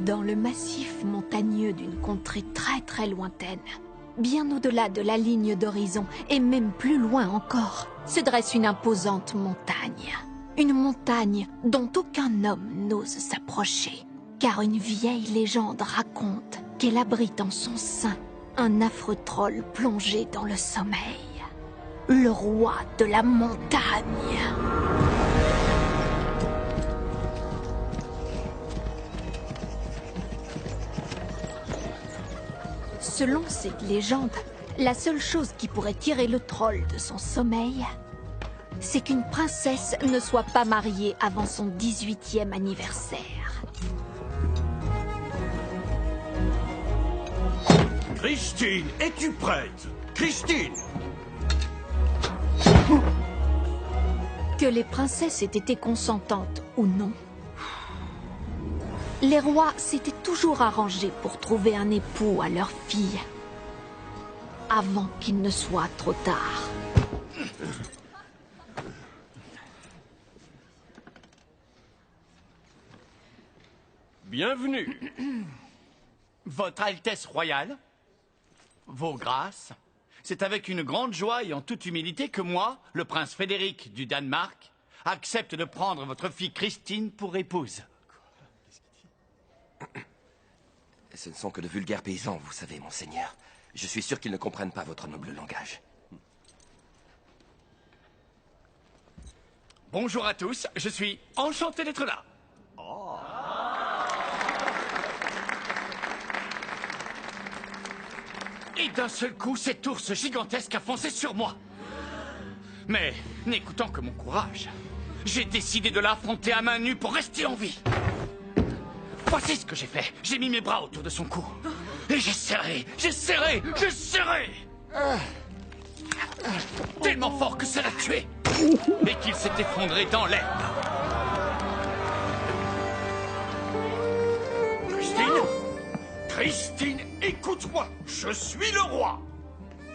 Dans le massif montagneux d'une contrée très lointaine, bien au-delà de la ligne d'horizon et même plus loin encore, se dresse une imposante montagne. Une montagne dont aucun homme n'ose s'approcher, car une vieille légende raconte qu'elle abrite en son sein un affreux troll plongé dans le sommeil. Le roi de la montagne. Selon cette légende, la seule chose qui pourrait tirer le troll de son sommeil, c'est qu'une princesse ne soit pas mariée avant son 18e anniversaire. Christine, es-tu prête? Christine! Que les princesses aient été consentantes ou non, les rois s'étaient toujours arrangés pour trouver un époux à leur fille, avant qu'il ne soit trop tard. Bienvenue. Votre Altesse royale, vos grâces, c'est avec une grande joie et en toute humilité que moi, le prince Frédéric du Danemark, accepte de prendre votre fille Christine pour épouse. Ce ne sont que de vulgaires paysans, vous savez, monseigneur. Je suis sûr qu'ils ne comprennent pas votre noble langage. Bonjour à tous, je suis enchanté d'être là. Et d'un seul coup, cet ours gigantesque a foncé sur moi. Mais, n'écoutant que mon courage, j'ai décidé de l'affronter à main nue pour rester en vie. Voici ce que j'ai fait. J'ai mis mes bras autour de son cou. Et j'ai serré. Tellement fort que ça l'a tué. Et qu'il s'est effondré dans l'herbe. Christine, écoute-moi, je suis le roi.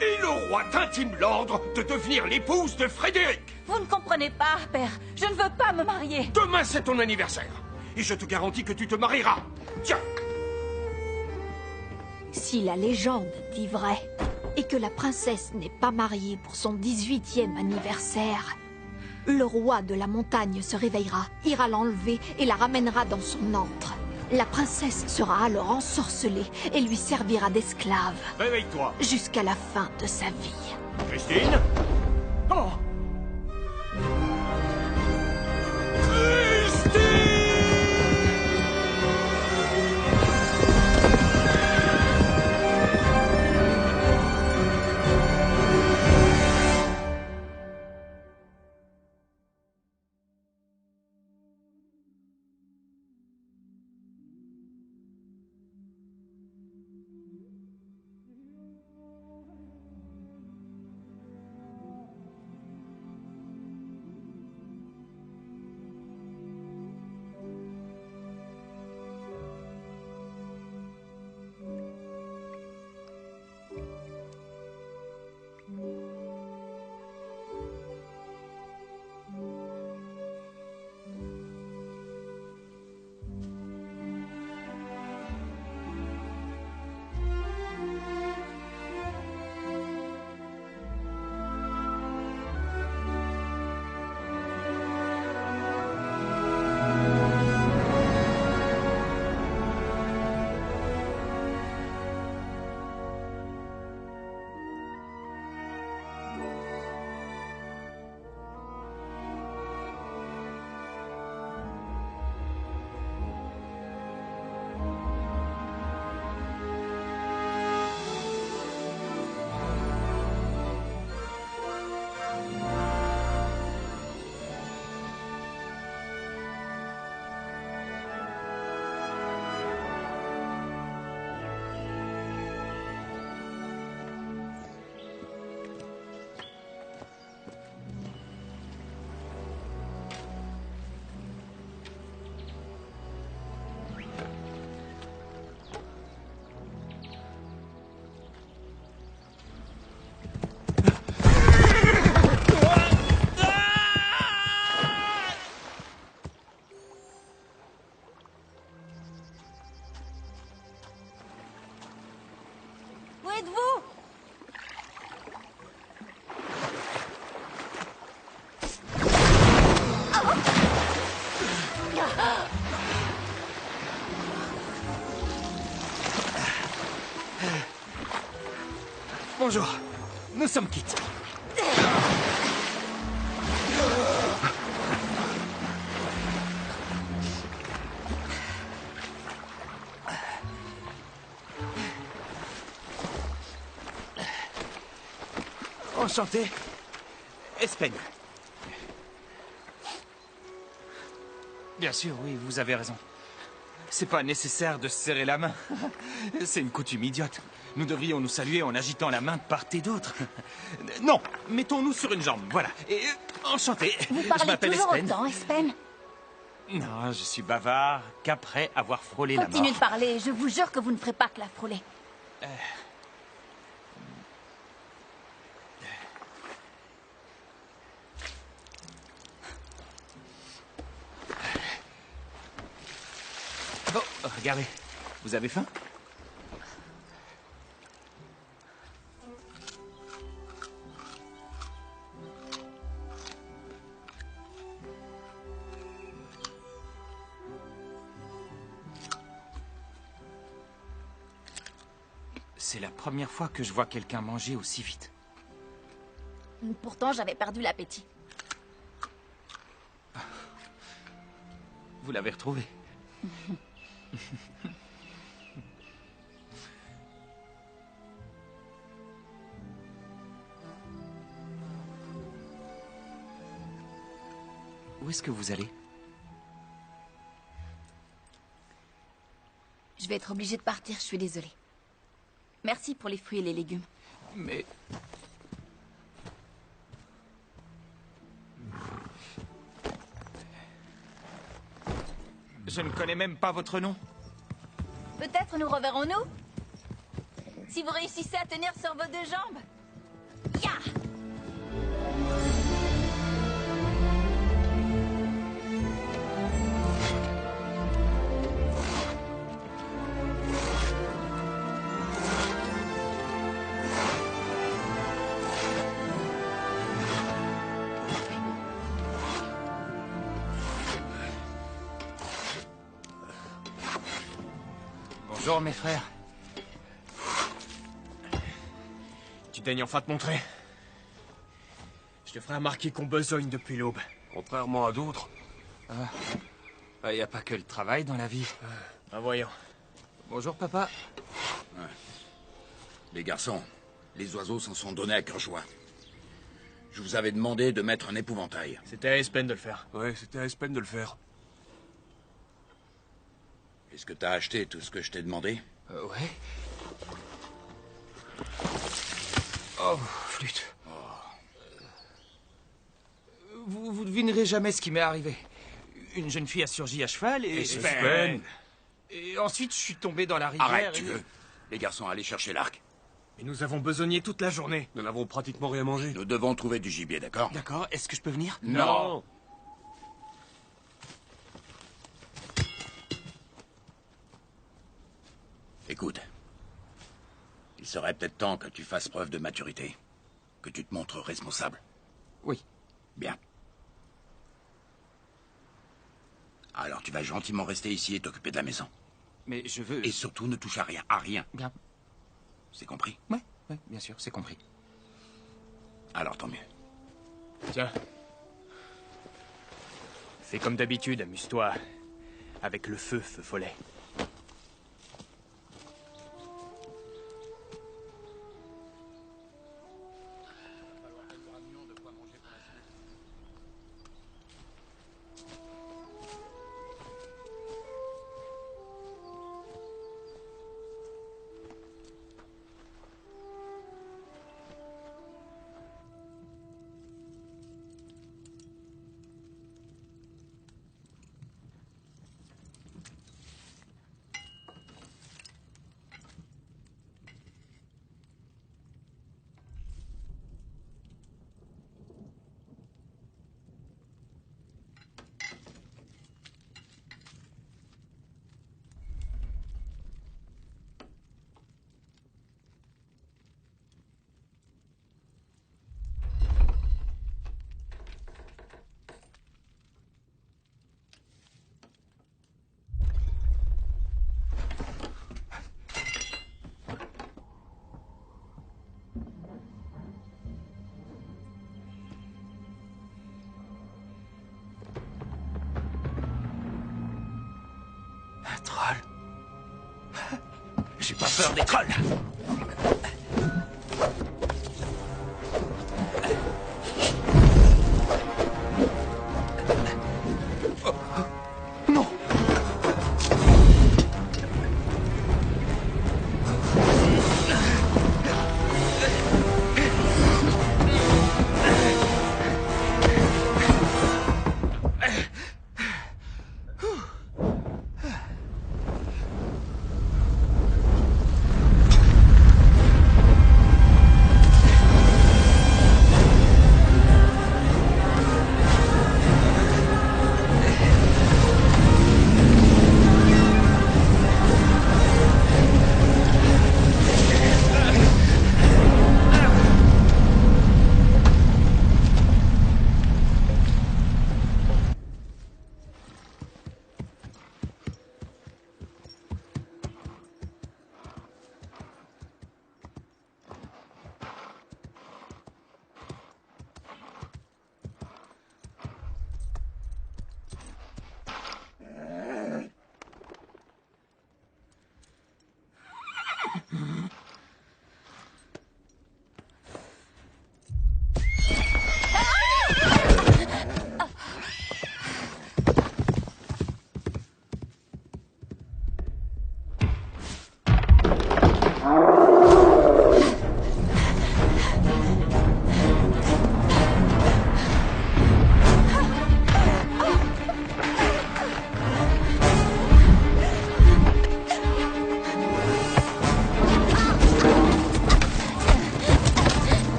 Et le roi t'intime l'ordre de devenir l'épouse de Frédéric. Vous ne comprenez pas, père. Je ne veux pas me marier. Demain, c'est ton anniversaire. Et je te garantis que tu te marieras. Tiens. Si la légende dit vrai, et que la princesse n'est pas mariée pour son 18e anniversaire, le roi de la montagne se réveillera, ira l'enlever et la ramènera dans son antre. La princesse sera alors ensorcelée et lui servira d'esclave. Réveille-toi. Jusqu'à la fin de sa vie. Christine? Oh! Bonjour. Nous sommes quittes. Enchanté. Espen. Bien sûr, oui, vous avez raison. C'est pas nécessaire de se serrer la main. C'est une coutume idiote. Nous devrions nous saluer en agitant la main de part et d'autre. Non, mettons-nous sur une jambe, voilà. Et enchanté. Vous Je parlez m'appelle toujours Espen. autant, Espen. Non, je suis bavard qu'après avoir frôlé la mort. Continuez de parler, je vous jure que vous ne ferez pas que la frôler. Oh, regardez. Vous avez faim? C'est la première fois que je vois quelqu'un manger aussi vite. Pourtant, j'avais perdu l'appétit. Vous l'avez retrouvé. Où est-ce que vous allez? Je vais être obligée de partir, je suis désolée. Merci pour les fruits et les légumes. Mais... Je ne connais même pas votre nom. Peut-être nous reverrons-nous? Si vous réussissez à tenir sur vos deux jambes. Ya! Bonjour mes frères. Tu daignes enfin te montrer? Je te ferai remarquer qu'on besogne depuis l'aube. Contrairement à d'autres. Il n'y a pas que le travail dans la vie. Voyons. Bonjour papa. Les garçons, les oiseaux s'en sont donnés à cœur joie. Je vous avais demandé de mettre un épouvantail. C'était à Espen de le faire. Ouais, c'était à Espen de le faire. Est-ce que t'as acheté tout ce que je t'ai demandé? Ouais. Oh, flûte. Vous devinerez jamais ce qui m'est arrivé. Une jeune fille a surgi à cheval et... Espen. Et ensuite, je suis tombé dans la rivière. Arrête, tu veux. Les garçons, allez chercher l'arc. Et nous avons besogné toute la journée. Nous n'avons pratiquement rien mangé. Nous devons trouver du gibier, d'accord? D'accord, est-ce que je peux venir? Non. Écoute, il serait peut-être temps que tu fasses preuve de maturité, que tu te montres responsable. Oui. Bien. Alors tu vas gentiment rester ici et t'occuper de la maison. Mais je veux... Et surtout ne touche à rien, à rien. Bien. C'est compris? Ouais, bien sûr, c'est compris. Alors tant mieux. Tiens. Fais comme d'habitude, amuse-toi. Avec le feu, feu follet. peur des trolls. Non!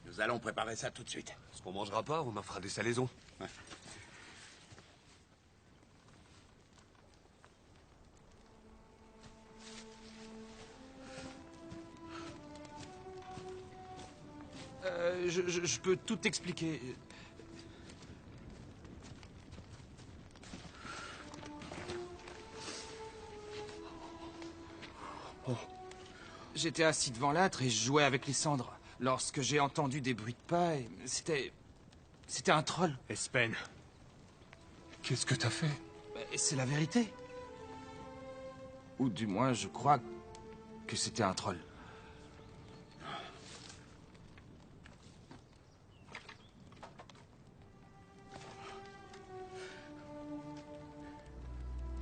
Nous allons préparer ça tout de suite. Ce qu'on mangera pas, on en fera des salaisons. Je peux tout expliquer. J'étais assis devant l'âtre et je jouais avec les cendres. Lorsque j'ai entendu des bruits de pas, et c'était un troll. Espen, qu'est-ce que t'as fait? Et c'est la vérité. Ou du moins, je crois que c'était un troll.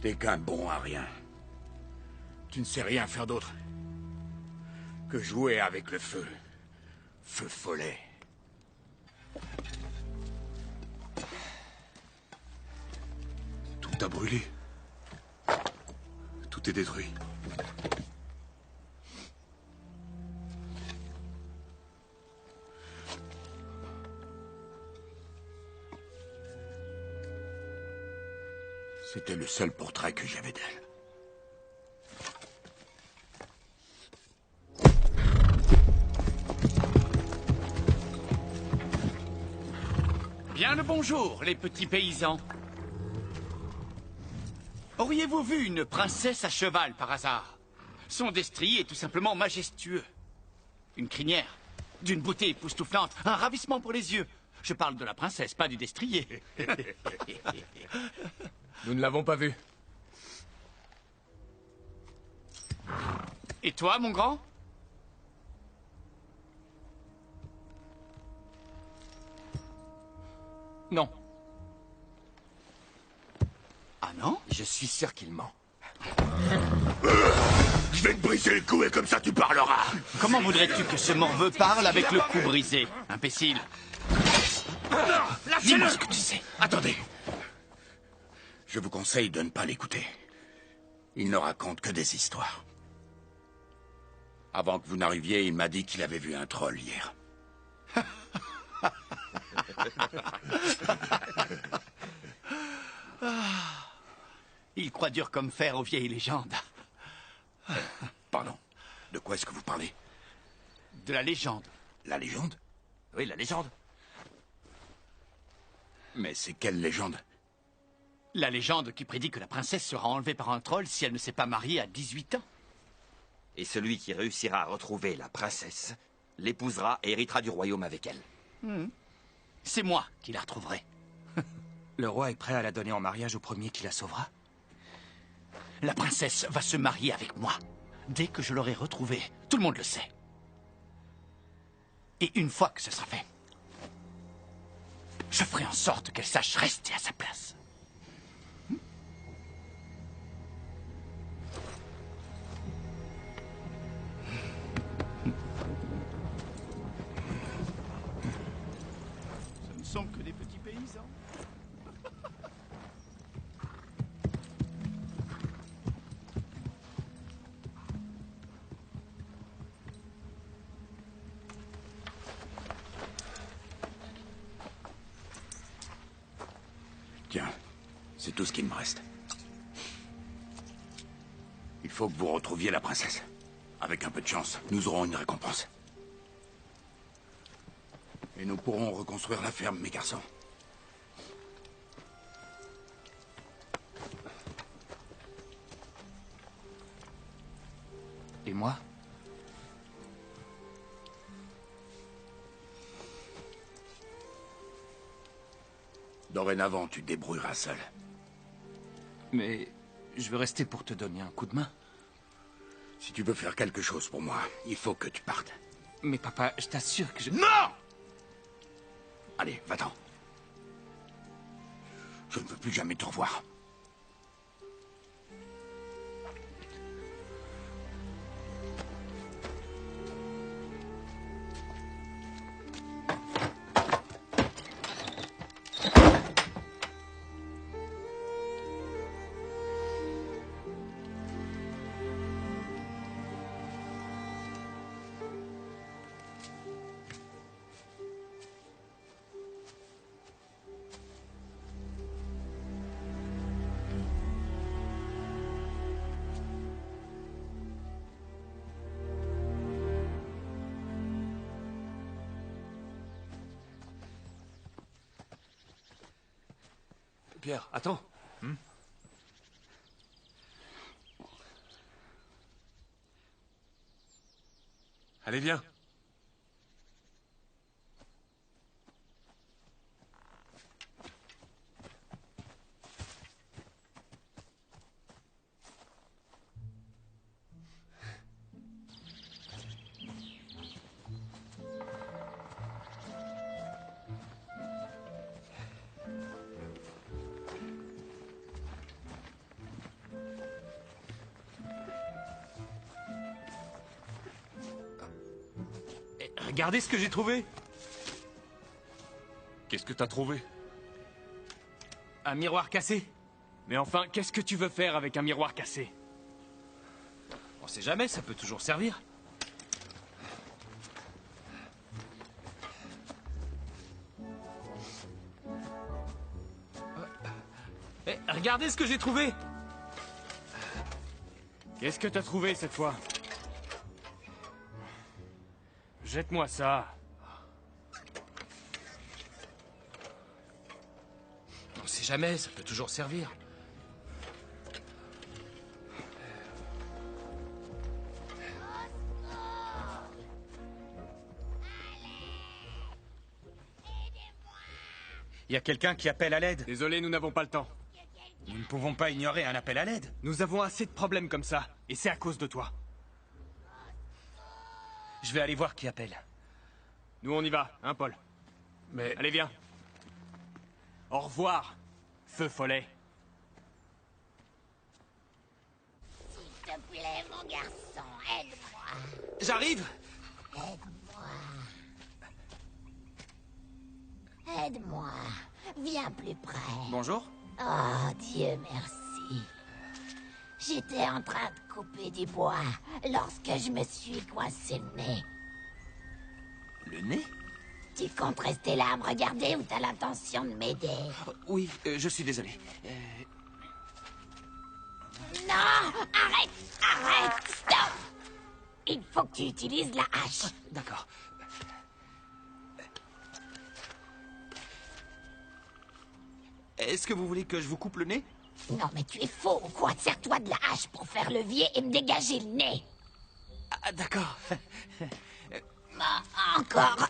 T'es qu'un bon à rien. Tu ne sais rien faire d'autre que jouer avec le feu. Feu follet. Tout a brûlé. Tout est détruit. C'était le seul portrait que j'avais d'elle. Bien le bonjour, les petits paysans. Auriez-vous vu une princesse à cheval, par hasard? Son destrier est tout simplement majestueux. Une crinière, d'une beauté époustouflante, un ravissement pour les yeux. Je parle de la princesse, pas du destrier. Nous ne l'avons pas vu. Et toi, mon grand? Non. Ah non? Je suis sûr qu'il ment. Je vais te briser le cou et comme ça tu parleras. Comment voudrais-tu que ce morveux parle avec le cou brisé, imbécile? Dis-moi ce que tu sais. Attendez. Je vous conseille de ne pas l'écouter. Il ne raconte que des histoires. Avant que vous n'arriviez, il m'a dit qu'il avait vu un troll hier. Il croit dur comme fer aux vieilles légendes. Pardon. De quoi est-ce que vous parlez? De la légende. La légende? Oui, la légende. Mais c'est quelle légende? La légende qui prédit que la princesse sera enlevée par un troll si elle ne s'est pas mariée à 18 ans. Et celui qui réussira à retrouver la princesse l'épousera et héritera du royaume avec elle. C'est moi qui la retrouverai. Le roi est prêt à la donner en mariage au premier qui la sauvera? La princesse va se marier avec moi. Dès que je l'aurai retrouvée, tout le monde le sait. Et une fois que ce sera fait, je ferai en sorte qu'elle sache rester à sa place. Ce ne sont que des petits paysans. Tiens, c'est tout ce qu'il me reste. Il faut que vous retrouviez la princesse. Avec un peu de chance, nous aurons une récompense. Et nous pourrons reconstruire la ferme, mes garçons. Et moi? Dorénavant, tu te débrouilleras seul. Mais je veux rester pour te donner un coup de main. Si tu veux faire quelque chose pour moi, il faut que tu partes. Mais papa, je t'assure que je... Non! Allez, va-t'en. Je ne veux plus jamais te revoir. Pierre, attends. Allez, viens. Regardez ce que j'ai trouvé. Qu'est-ce que t'as trouvé? Un miroir cassé. Mais enfin, qu'est-ce que tu veux faire avec un miroir cassé? On sait jamais, ça peut toujours servir. Regardez ce que j'ai trouvé. Qu'est-ce que t'as trouvé cette fois? Jette-moi ça. On sait jamais, ça peut toujours servir. Il y a quelqu'un qui appelle à l'aide. Désolé, nous n'avons pas le temps. Nous ne pouvons pas ignorer un appel à l'aide. Nous avons assez de problèmes comme ça, et c'est à cause de toi. Je vais aller voir qui appelle. Nous, on y va, hein, Paul? Mais... Allez, viens. Au revoir, Feu Follet. S'il te plaît, mon garçon, aide-moi. J'arrive! Aide-moi. Aide-moi. Viens plus près. Bonjour. Oh, Dieu merci. J'étais en train de couper du bois lorsque je me suis coincé le nez. Le nez? Tu comptes rester là à me regarder ou t'as l'intention de m'aider? Oui, je suis désolé. Non! Arrête! Arrête! Stop! Il faut que tu utilises la hache. D'accord. Est-ce que vous voulez que je vous coupe le nez? Non, mais tu es faux ou quoi? Sers-toi de la hache pour faire levier et me dégager le nez. Ah, d'accord. Encore.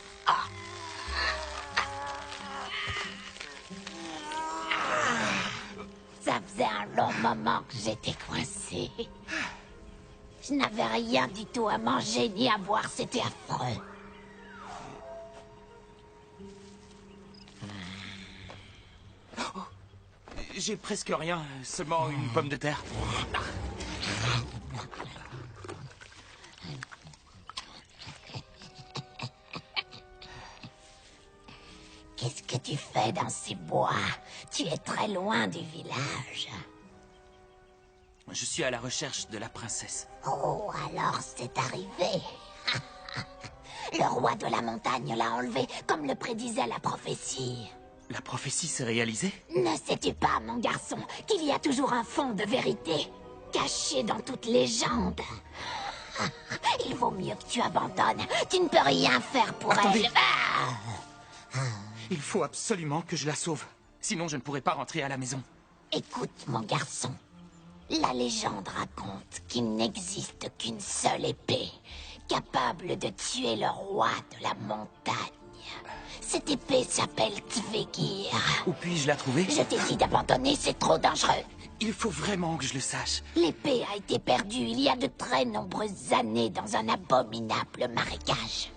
Ça faisait un long moment que j'étais coincée. Je n'avais rien du tout à manger ni à boire, c'était affreux. J'ai presque rien, seulement une pomme de terre. Qu'est-ce que tu fais dans ces bois? Tu es très loin du village. Je suis à la recherche de la princesse. Oh, alors c'est arrivé. Le roi de la montagne l'a enlevé, comme le prédisait la prophétie. La prophétie s'est réalisée? Ne sais-tu pas, mon garçon, qu'il y a toujours un fond de vérité, caché dans toute légende? Il vaut mieux que tu abandonnes. Tu ne peux rien faire pour Attendez. elle. Il faut absolument que je la sauve. Sinon, je ne pourrai pas rentrer à la maison. Écoute, mon garçon. La légende raconte qu'il n'existe qu'une seule épée, capable de tuer le roi de la montagne. Cette épée s'appelle Tvegir. Où puis-je la trouver? Je t'ai dit d'abandonner, c'est trop dangereux. Il faut vraiment que je le sache. L'épée a été perdue il y a de très nombreuses années dans un abominable marécage.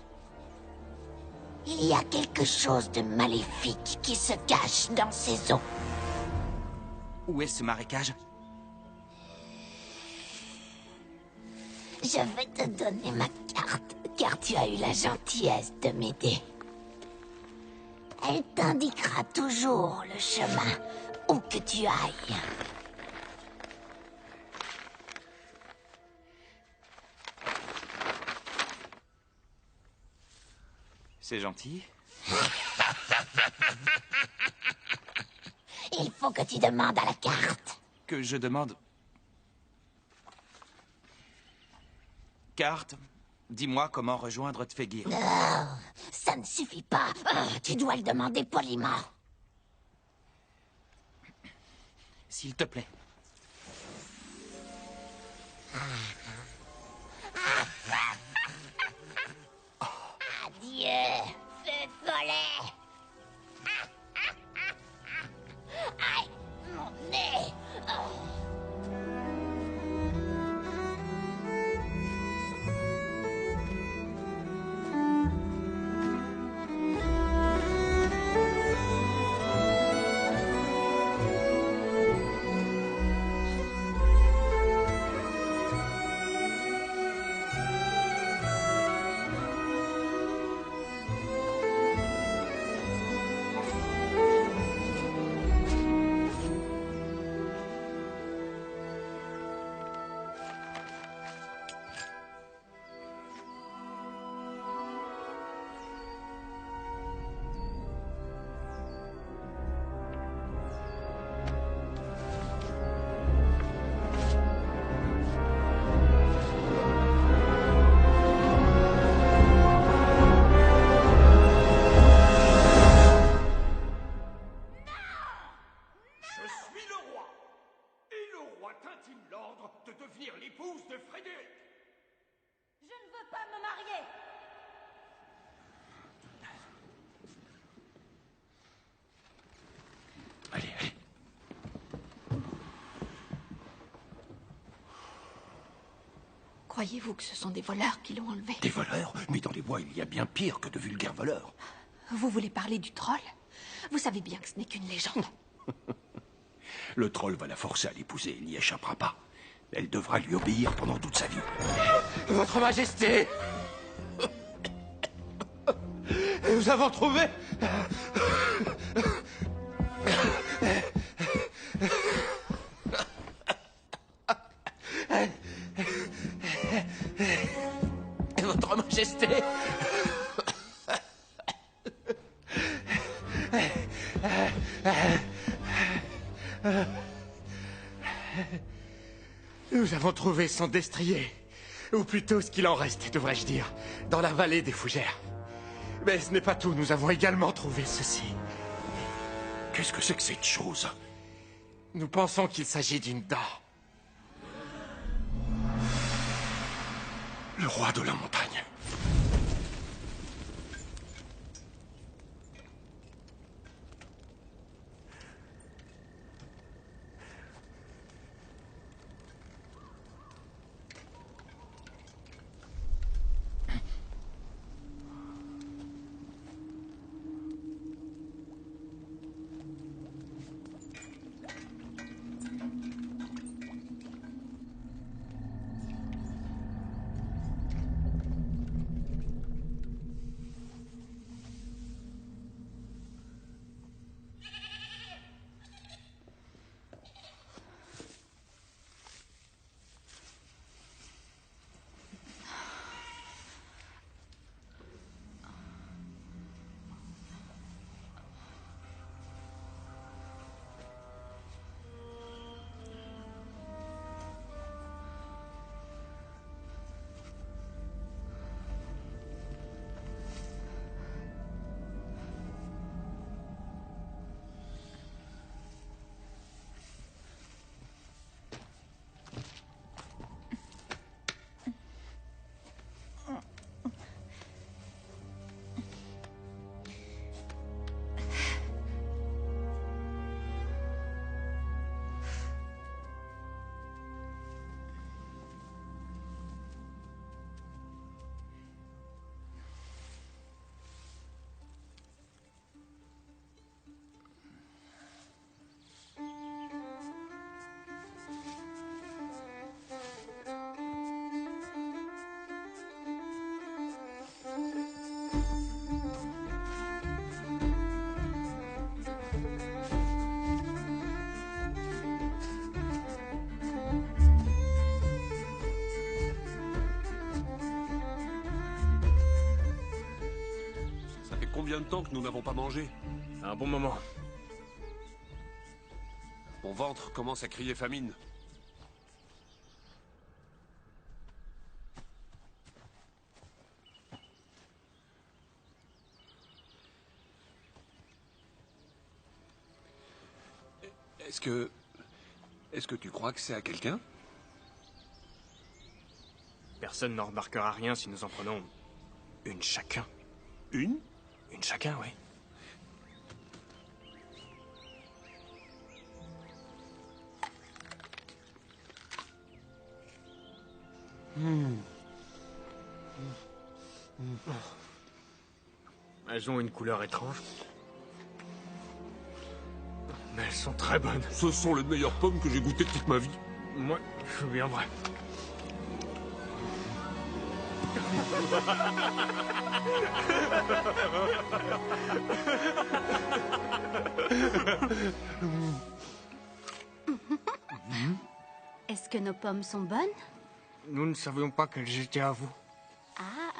Il y a quelque chose de maléfique qui se cache dans ces eaux. Où est ce marécage? Je vais te donner ma carte, car tu as eu la gentillesse de m'aider. Elle t'indiquera toujours le chemin, où que tu ailles. C'est gentil. Il faut que tu demandes à la carte. Que je demande... Carte, dis-moi comment rejoindre Tvegir. Non, ça ne suffit pas. Tu dois le demander poliment. S'il te plaît. Adieu, feu follet. Aïe, mon nez. Je suis le roi. Et le roi t'intime l'ordre de devenir l'épouse de Frédéric. Je ne veux pas me marier. Allez, allez. Croyez-vous que ce sont des voleurs qui l'ont enlevé? Des voleurs? Mais dans les bois, il y a bien pire que de vulgaires voleurs. Vous voulez parler du troll? Vous savez bien que ce n'est qu'une légende. Le troll va la forcer à l'épouser, il n'y échappera pas. Elle devra lui obéir pendant toute sa vie. Votre Majesté! Nous avons trouvé... Votre Majesté! Nous avons trouvé son destrier. Ou plutôt ce qu'il en reste, devrais-je dire, dans la vallée des Fougères. Mais ce n'est pas tout, nous avons également trouvé ceci. Qu'est-ce que c'est que cette chose? Nous pensons qu'il s'agit d'une dent. Le roi de la montagne. Combien de temps que nous n'avons pas mangé? Un bon moment. Mon ventre commence à crier famine. Est-ce que tu crois que c'est à quelqu'un? Personne n'en remarquera rien si nous en prenons une chacun. Une? Une chacun, oui. Elles ont une couleur étrange. Mais elles sont très bonnes. Ce sont les meilleures pommes que j'ai goûtées de toute ma vie. Moi, je veux bien vrai. Est-ce que nos pommes sont bonnes? Nous ne savions pas qu'elles étaient à vous. Ah.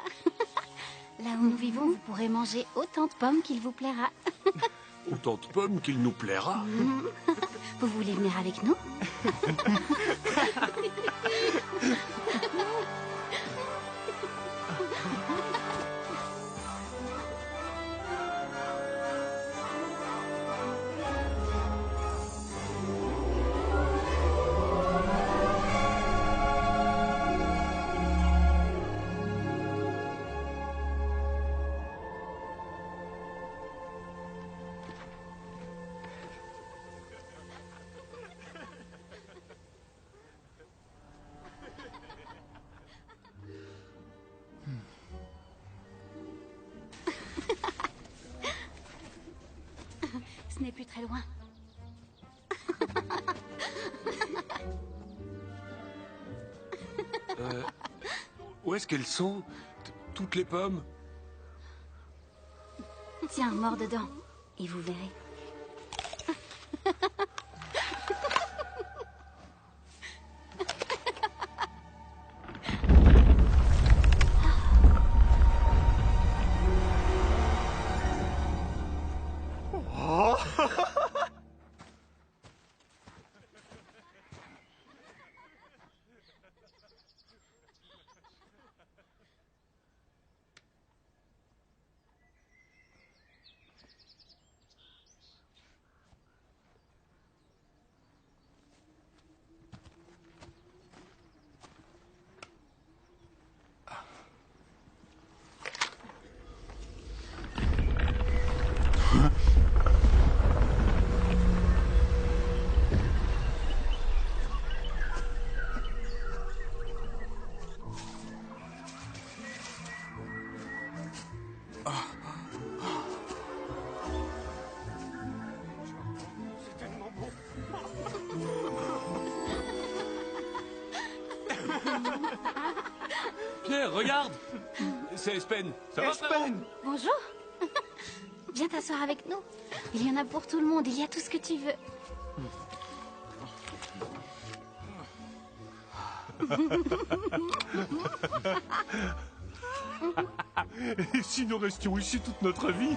Là où nous vivons, vous pourrez manger autant de pommes qu'il vous plaira. Autant de pommes qu'il nous plaira. Vous voulez venir avec nous? Ce n'est plus très loin. Où est-ce qu'elles sont? Toutes les pommes? Tiens, mors dedans. Et vous verrez. C'est tellement bon. Pierre, regarde. C'est Espen. Ça va, frérot? Bonjour. Viens t'asseoir avec nous. Il y en a pour tout le monde, il y a tout ce que tu veux. Et si nous restions ici toute notre vie?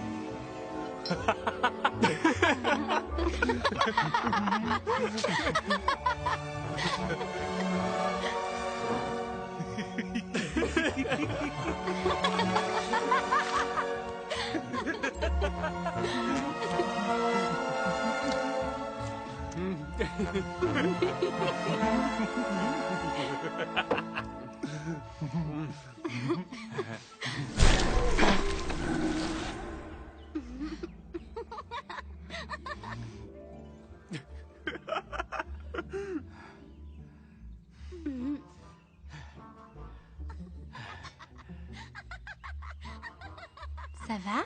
Ça va?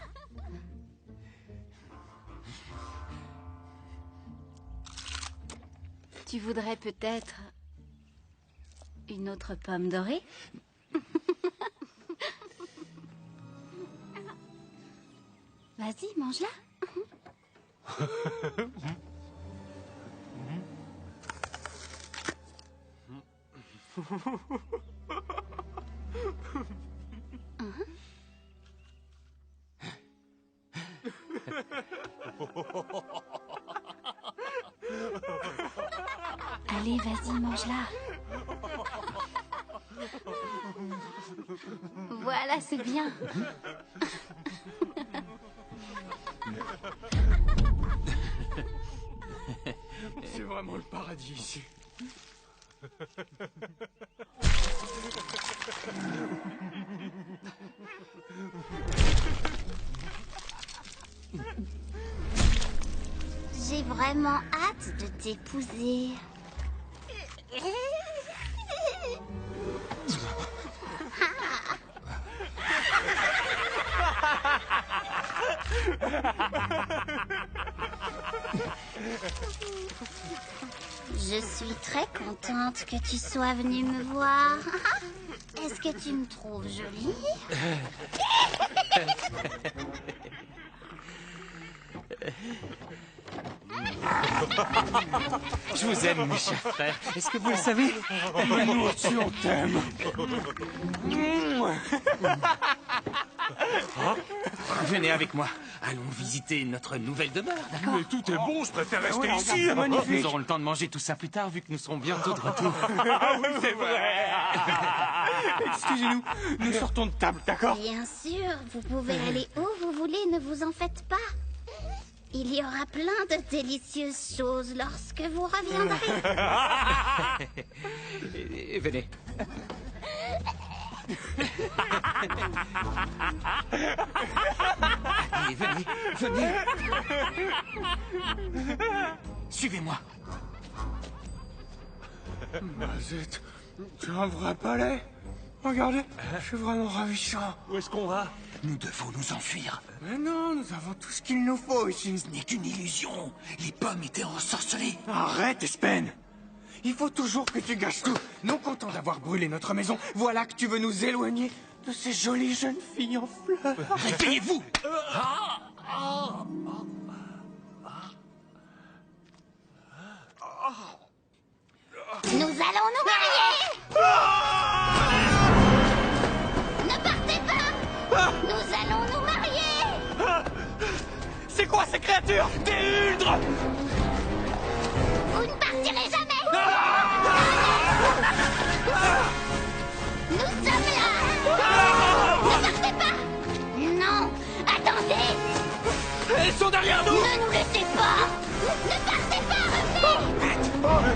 Tu voudrais peut-être une autre pomme dorée? Vas-y, mange-la. Allez, vas-y, mange-la. Voilà, c'est bien. C'est vraiment le paradis ici. J'ai vraiment hâte de t'épouser. Je suis très contente que tu sois venu me voir. Est-ce que tu me trouves jolie? Je vous aime, mes chers frères. Est-ce que vous le savez? Nous aussi, on t'aime. Venez avec moi. Allons visiter notre nouvelle demeure, d'accord? Mais tout est bon, je préfère rester Oui, ici. c'est magnifique. Nous aurons le temps de manger tout ça plus tard, vu que nous serons bientôt de retour. Ah oui, c'est vrai. Excusez-nous, nous sortons de table, d'accord? Bien sûr, vous pouvez aller où vous voulez, ne vous en faites pas. Il y aura plein de délicieuses choses lorsque vous reviendrez. Venez. Allez, venez. Suivez-moi. Mazette, tu as un vrai palais. Regardez, c'est vraiment ravissant. Où est-ce qu'on va? Nous devons nous enfuir. Mais non, nous avons tout ce qu'il nous faut ici. Ce n'est qu'une illusion. Les pommes étaient ensorcelées. Arrête, Espen. Il faut toujours que tu gâches tout. Non content d'avoir brûlé notre maison, voilà que tu veux nous éloigner de ces jolies jeunes filles en fleurs. Réveillez-vous. Nous allons nous marier. Ne partez pas. Nous allons nous marier. C'est quoi ces créatures? Des huldres. Vous ne partirez jamais. Nous sommes là. Ne partez pas. Non, attendez. Elles sont derrière nous. Ne nous laissez pas. Ne partez pas, revenez. Non. Non.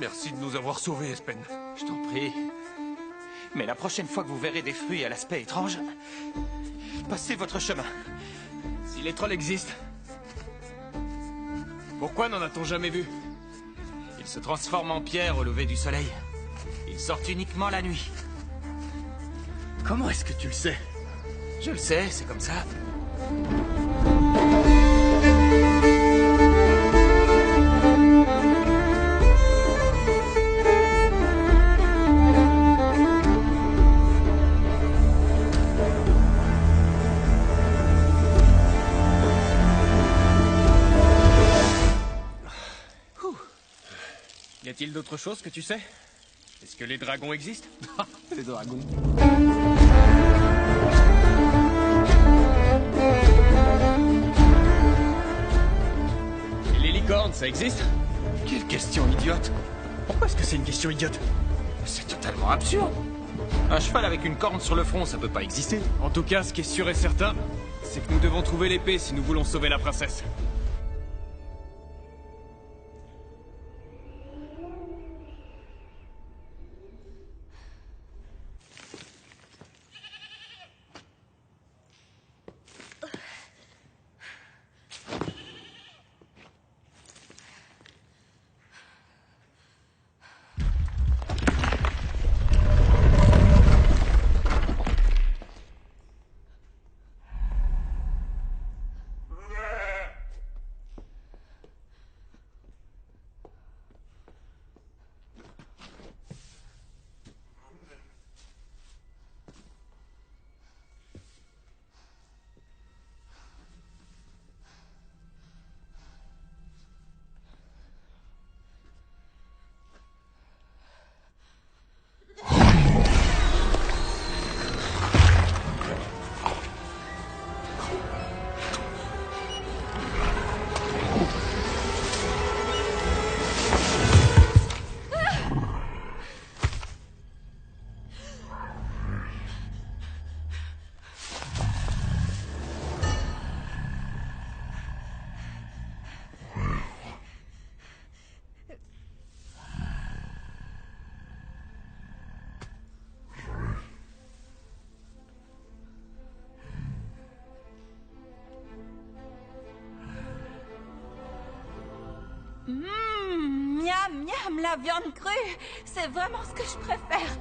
Merci de nous avoir sauvés, Espen. Je t'en prie. Mais la prochaine fois que vous verrez des fruits à l'aspect étrange, passez votre chemin. Si les trolls existent, pourquoi n'en a-t-on jamais vu? Ils se transforment en pierre au lever du soleil. Ils sortent uniquement la nuit. Comment est-ce que tu le sais? Je le sais, c'est comme ça. Y a-t-il d'autres choses que tu sais? Est-ce que les dragons existent? Les dragons. Et les licornes, ça existe? Quelle question idiote! Pourquoi est-ce que c'est une question idiote? C'est totalement absurde! Un cheval avec une corne sur le front, ça peut pas exister. En tout cas, ce qui est sûr et certain, c'est que nous devons trouver l'épée si nous voulons sauver la princesse. Miam, miam, la viande crue, c'est vraiment ce que je préfère.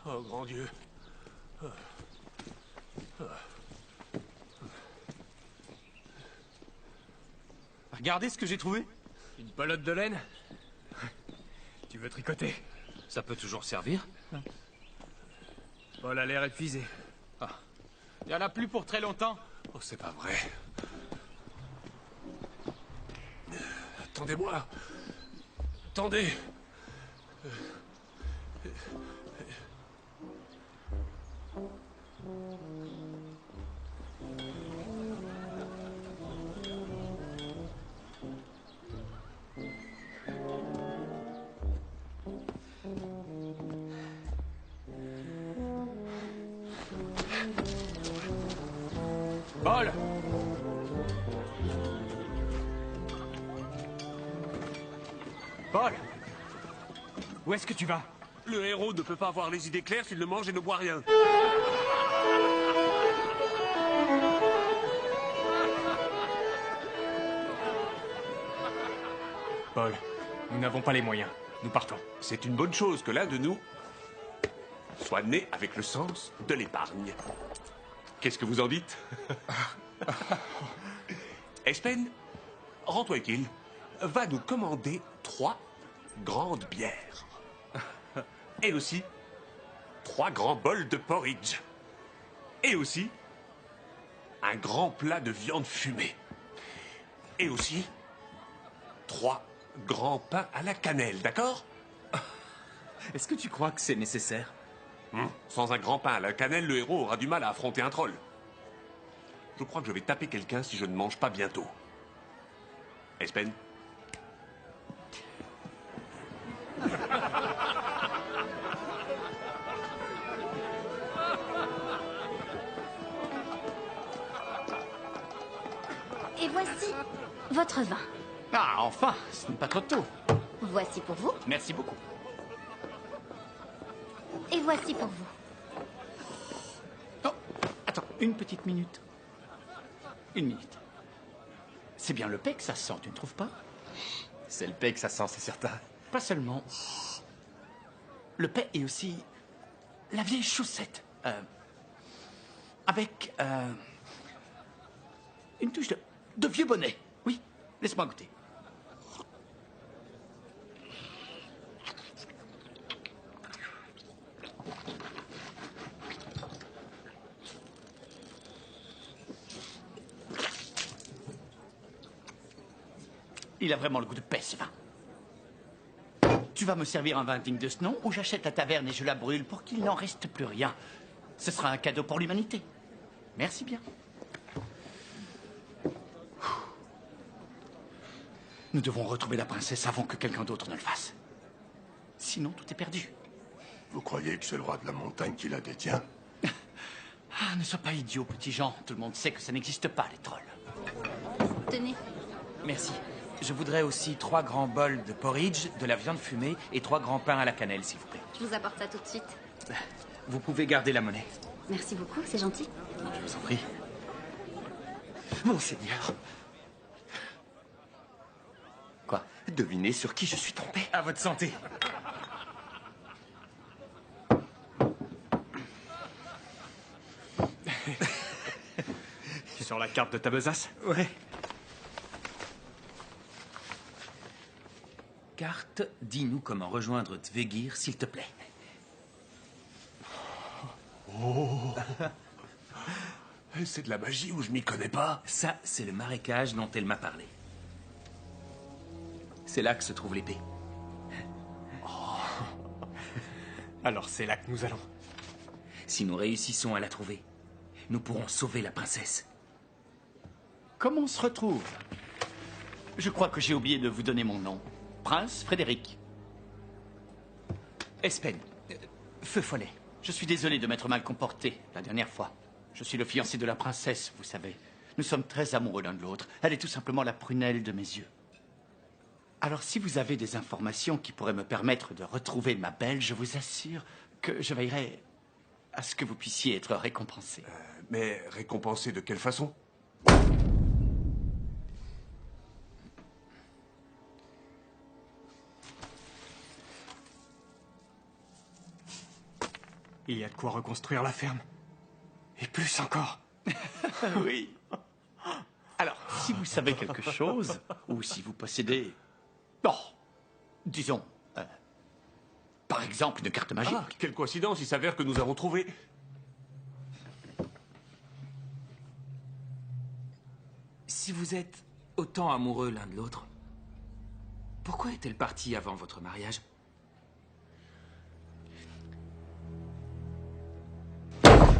Oh, grand Dieu. Regardez ce que j'ai trouvé. Une pelote de laine? Tu veux tricoter? Ça peut toujours servir. Paul a l'air épuisé. Ah. Il y en a plus pour très longtemps. Oh, c'est pas vrai. Attendez-moi. Attendez. Paul! Paul! Où est-ce que tu vas? Le héros ne peut pas avoir les idées claires s'il ne mange et ne boit rien. Paul, nous n'avons pas les moyens. Nous partons. C'est une bonne chose que l'un de nous soit né avec le sens de l'épargne. Qu'est-ce que vous en dites? Espen, rends-toi utile, va nous commander 3 grandes bières. Et aussi 3 grands bols de porridge. Et aussi un grand plat de viande fumée. Et aussi 3 grand pain à la cannelle, d'accord? Est-ce que tu crois que c'est nécessaire? Sans un grand pain à la cannelle, le héros aura du mal à affronter un troll. Je crois que je vais taper quelqu'un si je ne mange pas bientôt. Espen? Et voici votre vin. Ah, enfin, ce n'est pas trop tôt. Voici pour vous. Merci beaucoup. Et voici pour vous. Oh, attends, une petite minute. Une minute. C'est bien le paix que ça sent, tu ne trouves pas? C'est le paix que ça sent, c'est certain. Pas seulement. Le paix et aussi la vieille chaussette. Avec une touche de vieux bonnet. Oui, laisse-moi goûter. Il a vraiment le goût de paix, ce vin. Tu vas me servir un vin digne de ce nom, ou j'achète la taverne et je la brûle pour qu'il n'en reste plus rien. Ce sera un cadeau pour l'humanité. Merci bien. Nous devons retrouver la princesse avant que quelqu'un d'autre ne le fasse. Sinon, tout est perdu. Vous croyez que c'est le roi de la montagne qui la détient? Ah, ne sois pas idiot, petit Jean. Tout le monde sait que ça n'existe pas, les trolls. Tenez. Merci. Je voudrais aussi 3 grands bols de porridge, de la viande fumée et 3 grands pains à la cannelle, s'il vous plaît. Je vous apporte ça tout de suite. Vous pouvez garder la monnaie. Merci beaucoup, c'est gentil. Je vous en prie. Monseigneur. Quoi? Devinez sur qui je suis tombé? À votre santé. Sur la carte de ta besace? Ouais. Carte, dis-nous comment rejoindre Tvegir, s'il te plaît. Oh. C'est de la magie ou je m'y connais pas? Ça, c'est le marécage dont elle m'a parlé. C'est là que se trouve l'épée. Alors c'est là que nous allons. Si nous réussissons à la trouver, nous pourrons sauver la princesse. Comment on se retrouve? Je crois que j'ai oublié de vous donner mon nom. Prince Frédéric. Espen. Feu follet. Je suis désolé de m'être mal comporté la dernière fois. Je suis le fiancé de la princesse, vous savez. Nous sommes très amoureux l'un de l'autre. Elle est tout simplement la prunelle de mes yeux. Alors, si vous avez des informations qui pourraient me permettre de retrouver ma belle, je vous assure que je veillerai à ce que vous puissiez être récompensé. Mais récompensé de quelle façon? Il y a de quoi reconstruire la ferme. Et plus encore. Oui. Alors, si vous savez quelque chose, ou si vous possédez... Oh, disons... par exemple, une carte magique. Ah, quelle coïncidence, il s'avère que nous avons trouvé... Si vous êtes autant amoureux l'un de l'autre, pourquoi est-elle partie avant votre mariage?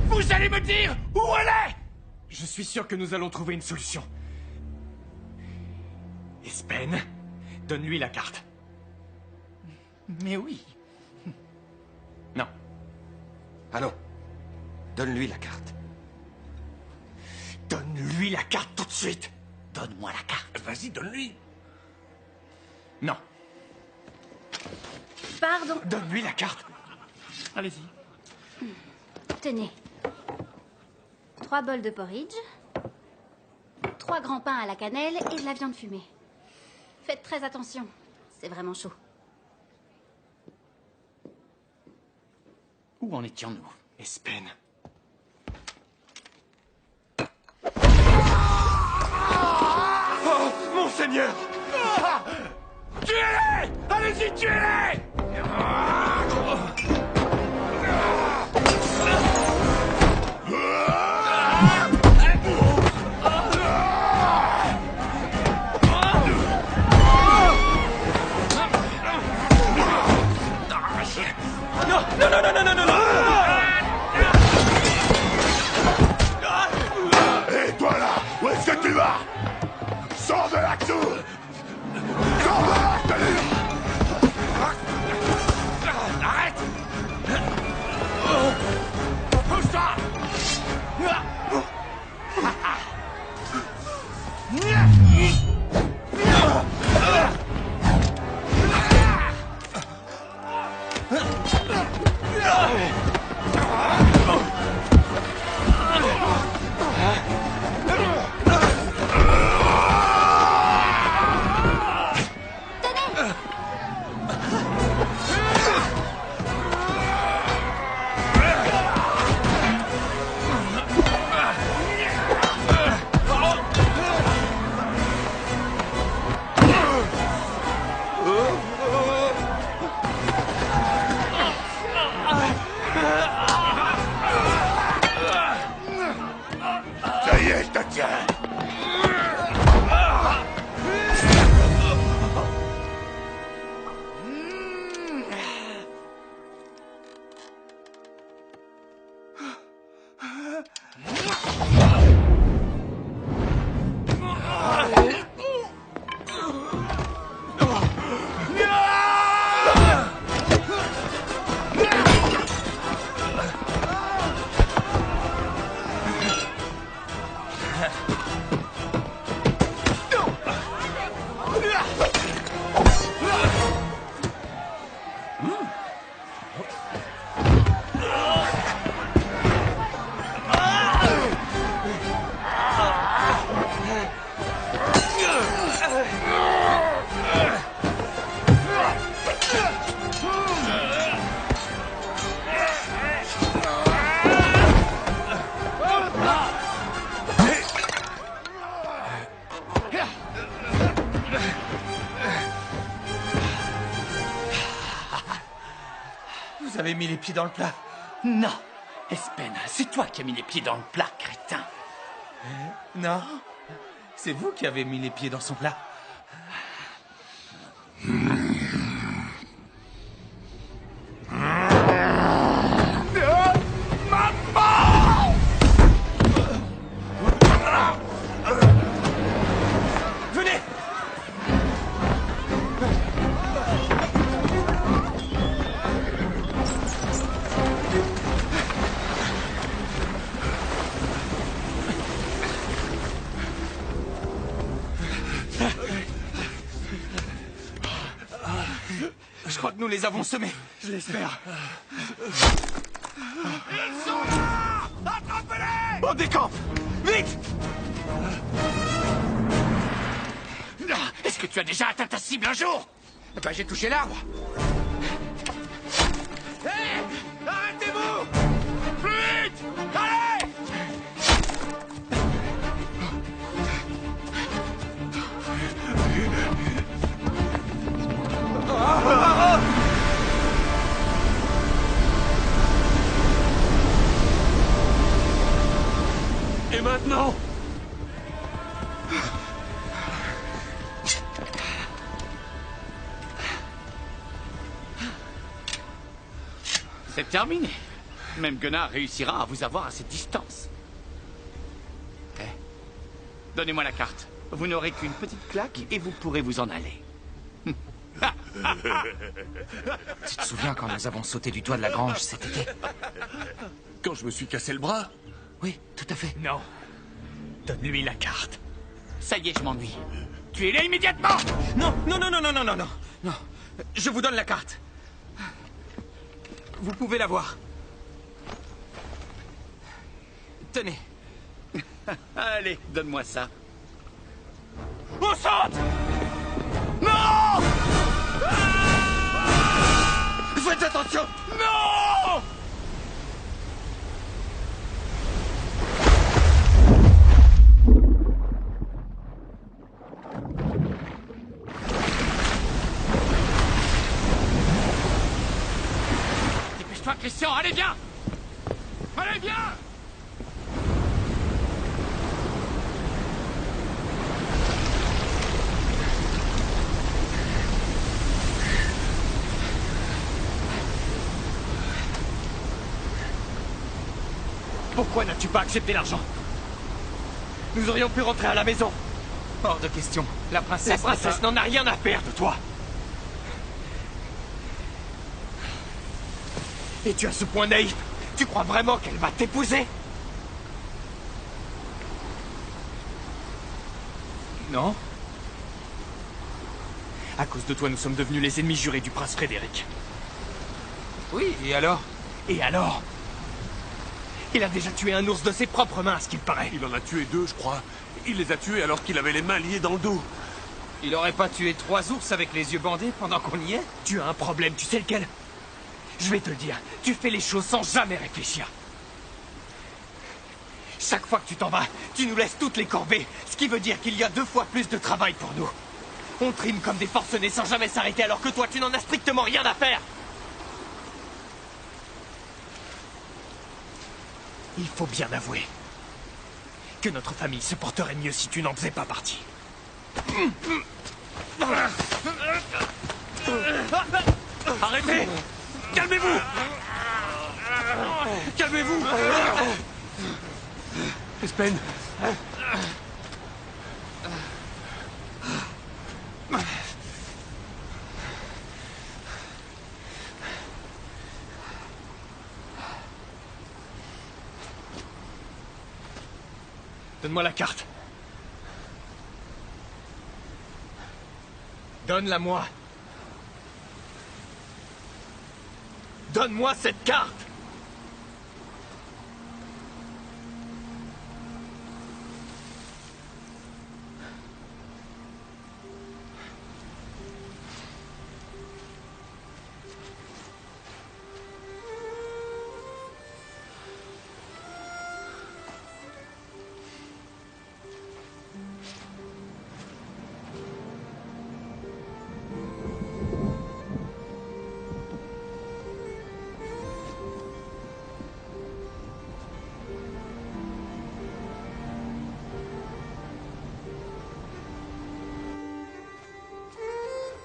Vous allez me dire où elle est? Je suis sûr que nous allons trouver une solution. Espen, donne-lui la carte. Mais oui. Non. Ah non. Donne-lui la carte. Donne-lui la carte tout de suite. Donne-moi la carte. Vas-y, donne-lui. Non. Pardon. Donne-lui la carte. Allez-y. Tenez. 3 bols de porridge, 3 grands pains à la cannelle et de la viande fumée. Faites très attention, c'est vraiment chaud. Où en étions-nous? Espen. Oh, Monseigneur! Tuez-les! Allez-y, tuez-les! tu vas? Sors de la tour! Sors de là, je te dis! Arrête! Pousse-toi! Ça y est, je te tiens! Vous avez mis les pieds dans le plat. Non, Espen, c'est toi qui as mis les pieds dans le plat, crétin. Non, c'est vous qui avez mis les pieds dans son plat. Venez! Je crois que nous les avons semés. Je l'espère. Ils sont là! Attrapez-les! On décampe! Vite! Est-ce que tu as déjà atteint ta cible un jour? Ben, j'ai touché l'arbre. Hé! Arrêtez-vous! Plus vite! Allez! Et maintenant? C'est terminé. Même Gunnar réussira à vous avoir à cette distance. Eh, donnez-moi la carte. Vous n'aurez qu'une petite claque et vous pourrez vous en aller. Tu te souviens quand nous avons sauté du toit de la grange cet été? Quand je me suis cassé le bras? Oui, tout à fait. Non. Donne-lui la carte. Ça y est, je m'ennuie. Tuez-les immédiatement! Non, non, non, non, non, non, non, non. Non. Je vous donne la carte. Vous pouvez la voir. Tenez. Allez, donne-moi ça. On saute! Non! Faites attention! Non! Dépêche-toi, Christian, allez, viens! Allez, viens! Pourquoi n'as-tu pas accepté l'argent? Nous aurions pu rentrer à la maison. Hors de question. La princesse n'en a rien à faire de toi. Et tu as ce point naïf. Tu crois vraiment qu'elle va t'épouser? Non. À cause de toi, nous sommes devenus les ennemis jurés du prince Frédéric. Oui, et alors? Et alors? Il a déjà tué un ours de ses propres mains, à ce qu'il paraît. Il en a tué 2, je crois. Il les a tués alors qu'il avait les mains liées dans le dos. Il aurait pas tué 3 ours avec les yeux bandés pendant qu'on y est? Tu as un problème, tu sais lequel? Je vais te le dire, tu fais les choses sans jamais réfléchir. Chaque fois que tu t'en vas, tu nous laisses toutes les corvées, ce qui veut dire qu'il y a 2 fois plus de travail pour nous. On trime comme des forcenés sans jamais s'arrêter alors que toi, tu n'en as strictement rien à faire. Il faut bien avouer que notre famille se porterait mieux si tu n'en faisais pas partie. Arrêtez! Calmez-vous! Calmez-vous! Espen! Donne-moi la carte. Donne-la-moi. Donne-moi cette carte.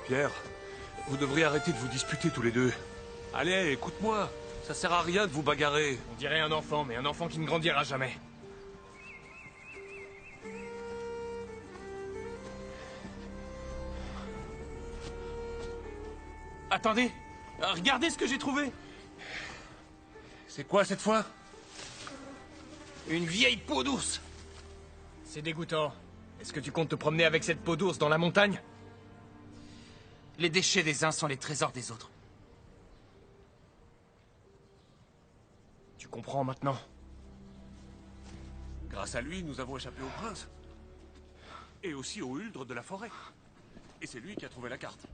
Pierre, vous devriez arrêter de vous disputer tous les deux. Allez, écoute-moi. Ça sert à rien de vous bagarrer. On dirait un enfant, mais un enfant qui ne grandira jamais. Attendez, regardez ce que j'ai trouvé. C'est quoi cette fois? Une vieille peau d'ours. C'est dégoûtant. Est-ce que tu comptes te promener avec cette peau d'ours dans la montagne? Les déchets des uns sont les trésors des autres. Tu comprends maintenant? Grâce à lui, nous avons échappé au prince. Et aussi au huldre de la forêt. Et c'est lui qui a trouvé la carte.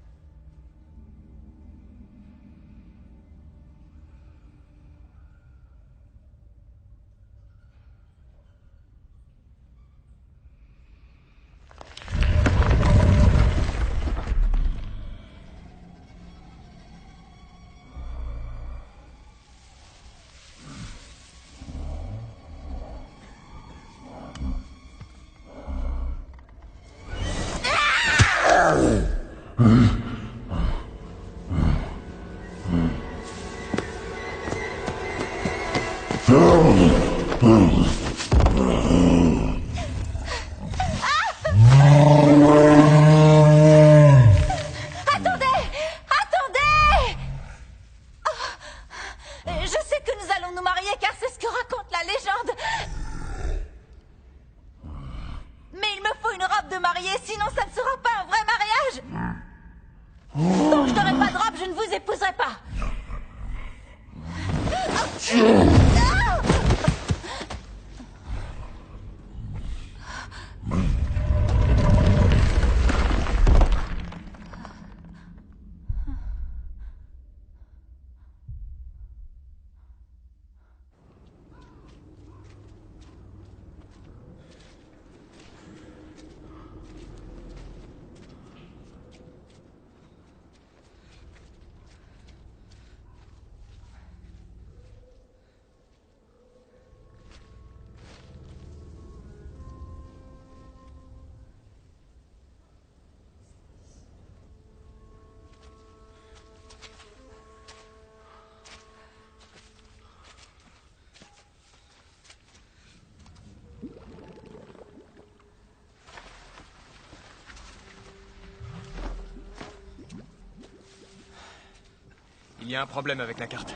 Il y a un problème avec la carte.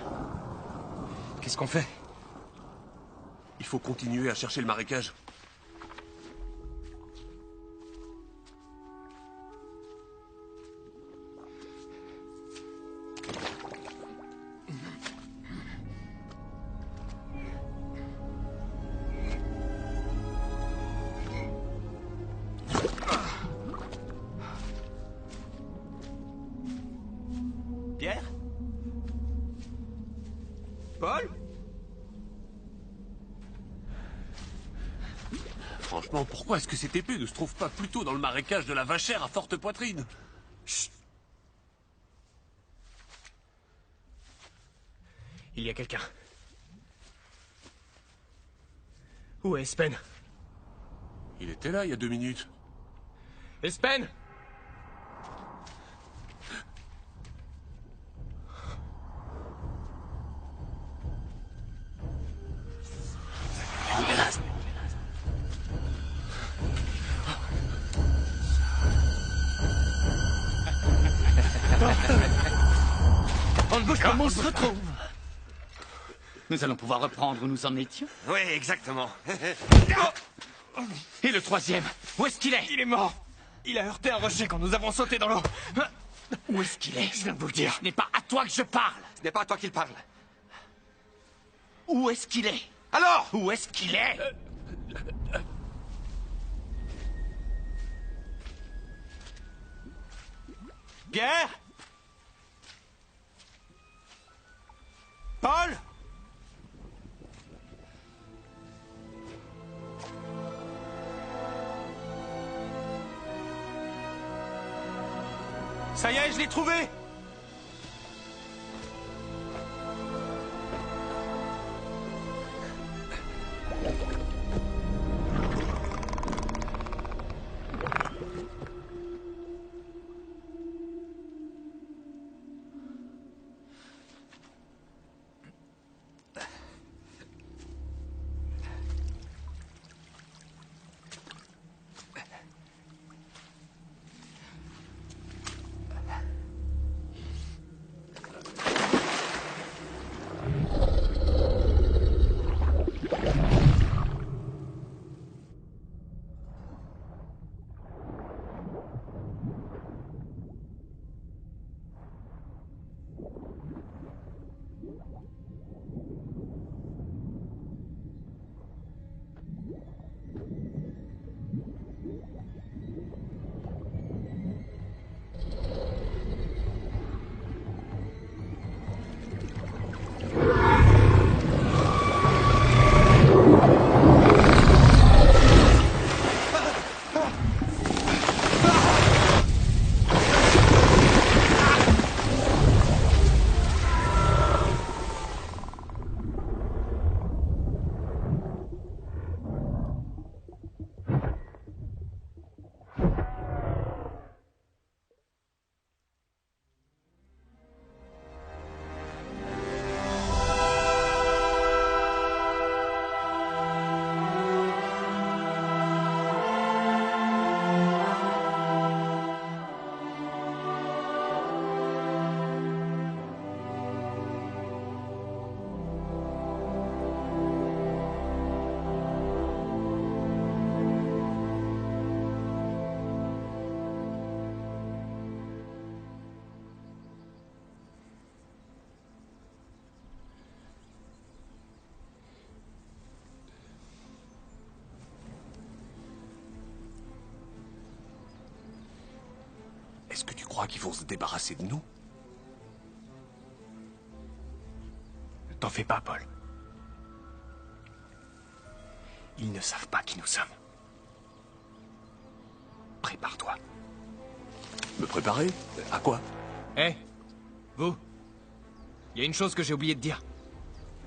Qu'est-ce qu'on fait? Il faut continuer à chercher le marécage. Pierre? Paul? Franchement, pourquoi est-ce que cette épée ne se trouve pas plutôt dans le marécage de la Vachère à forte poitrine? Chut. Il y a quelqu'un. Où est Espen? Il était là il y a 2 minutes. Espen! On ne bouge pas, on se retrouve. Nous allons pouvoir reprendre où nous en étions. Oui, exactement. Et le troisième, où est-ce qu'il est? Il est mort. Il a heurté un rocher quand nous avons sauté dans l'eau. Où est-ce qu'il est? Je viens de vous le dire. Ce n'est pas à toi que je parle. Ce n'est pas à toi qu'il parle. Où est-ce qu'il est? Alors? Où est-ce qu'il est? Pierre? Paul? Ça y est, je l'ai trouvé! Est-ce que tu crois qu'ils vont se débarrasser de nous? Ne t'en fais pas, Paul. Ils ne savent pas qui nous sommes. Prépare-toi. Me préparer? À quoi? Hé, vous. Il y a une chose que j'ai oublié de dire.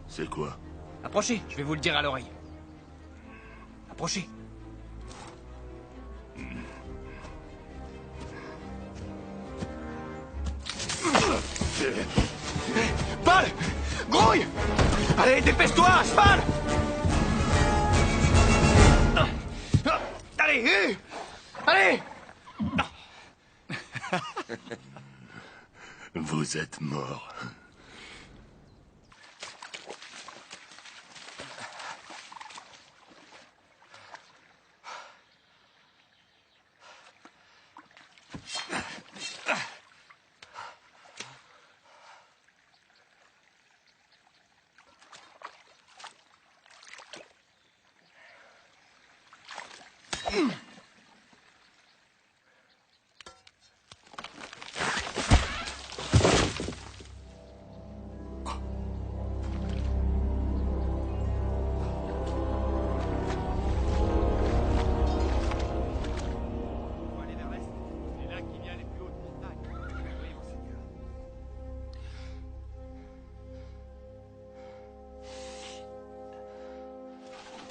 C'est quoi? Approchez, je vais vous le dire à l'oreille. Approchez. Paul! Grouille! Allez, dépêche-toi, à cheval! Allez! Allez! Vous êtes mort.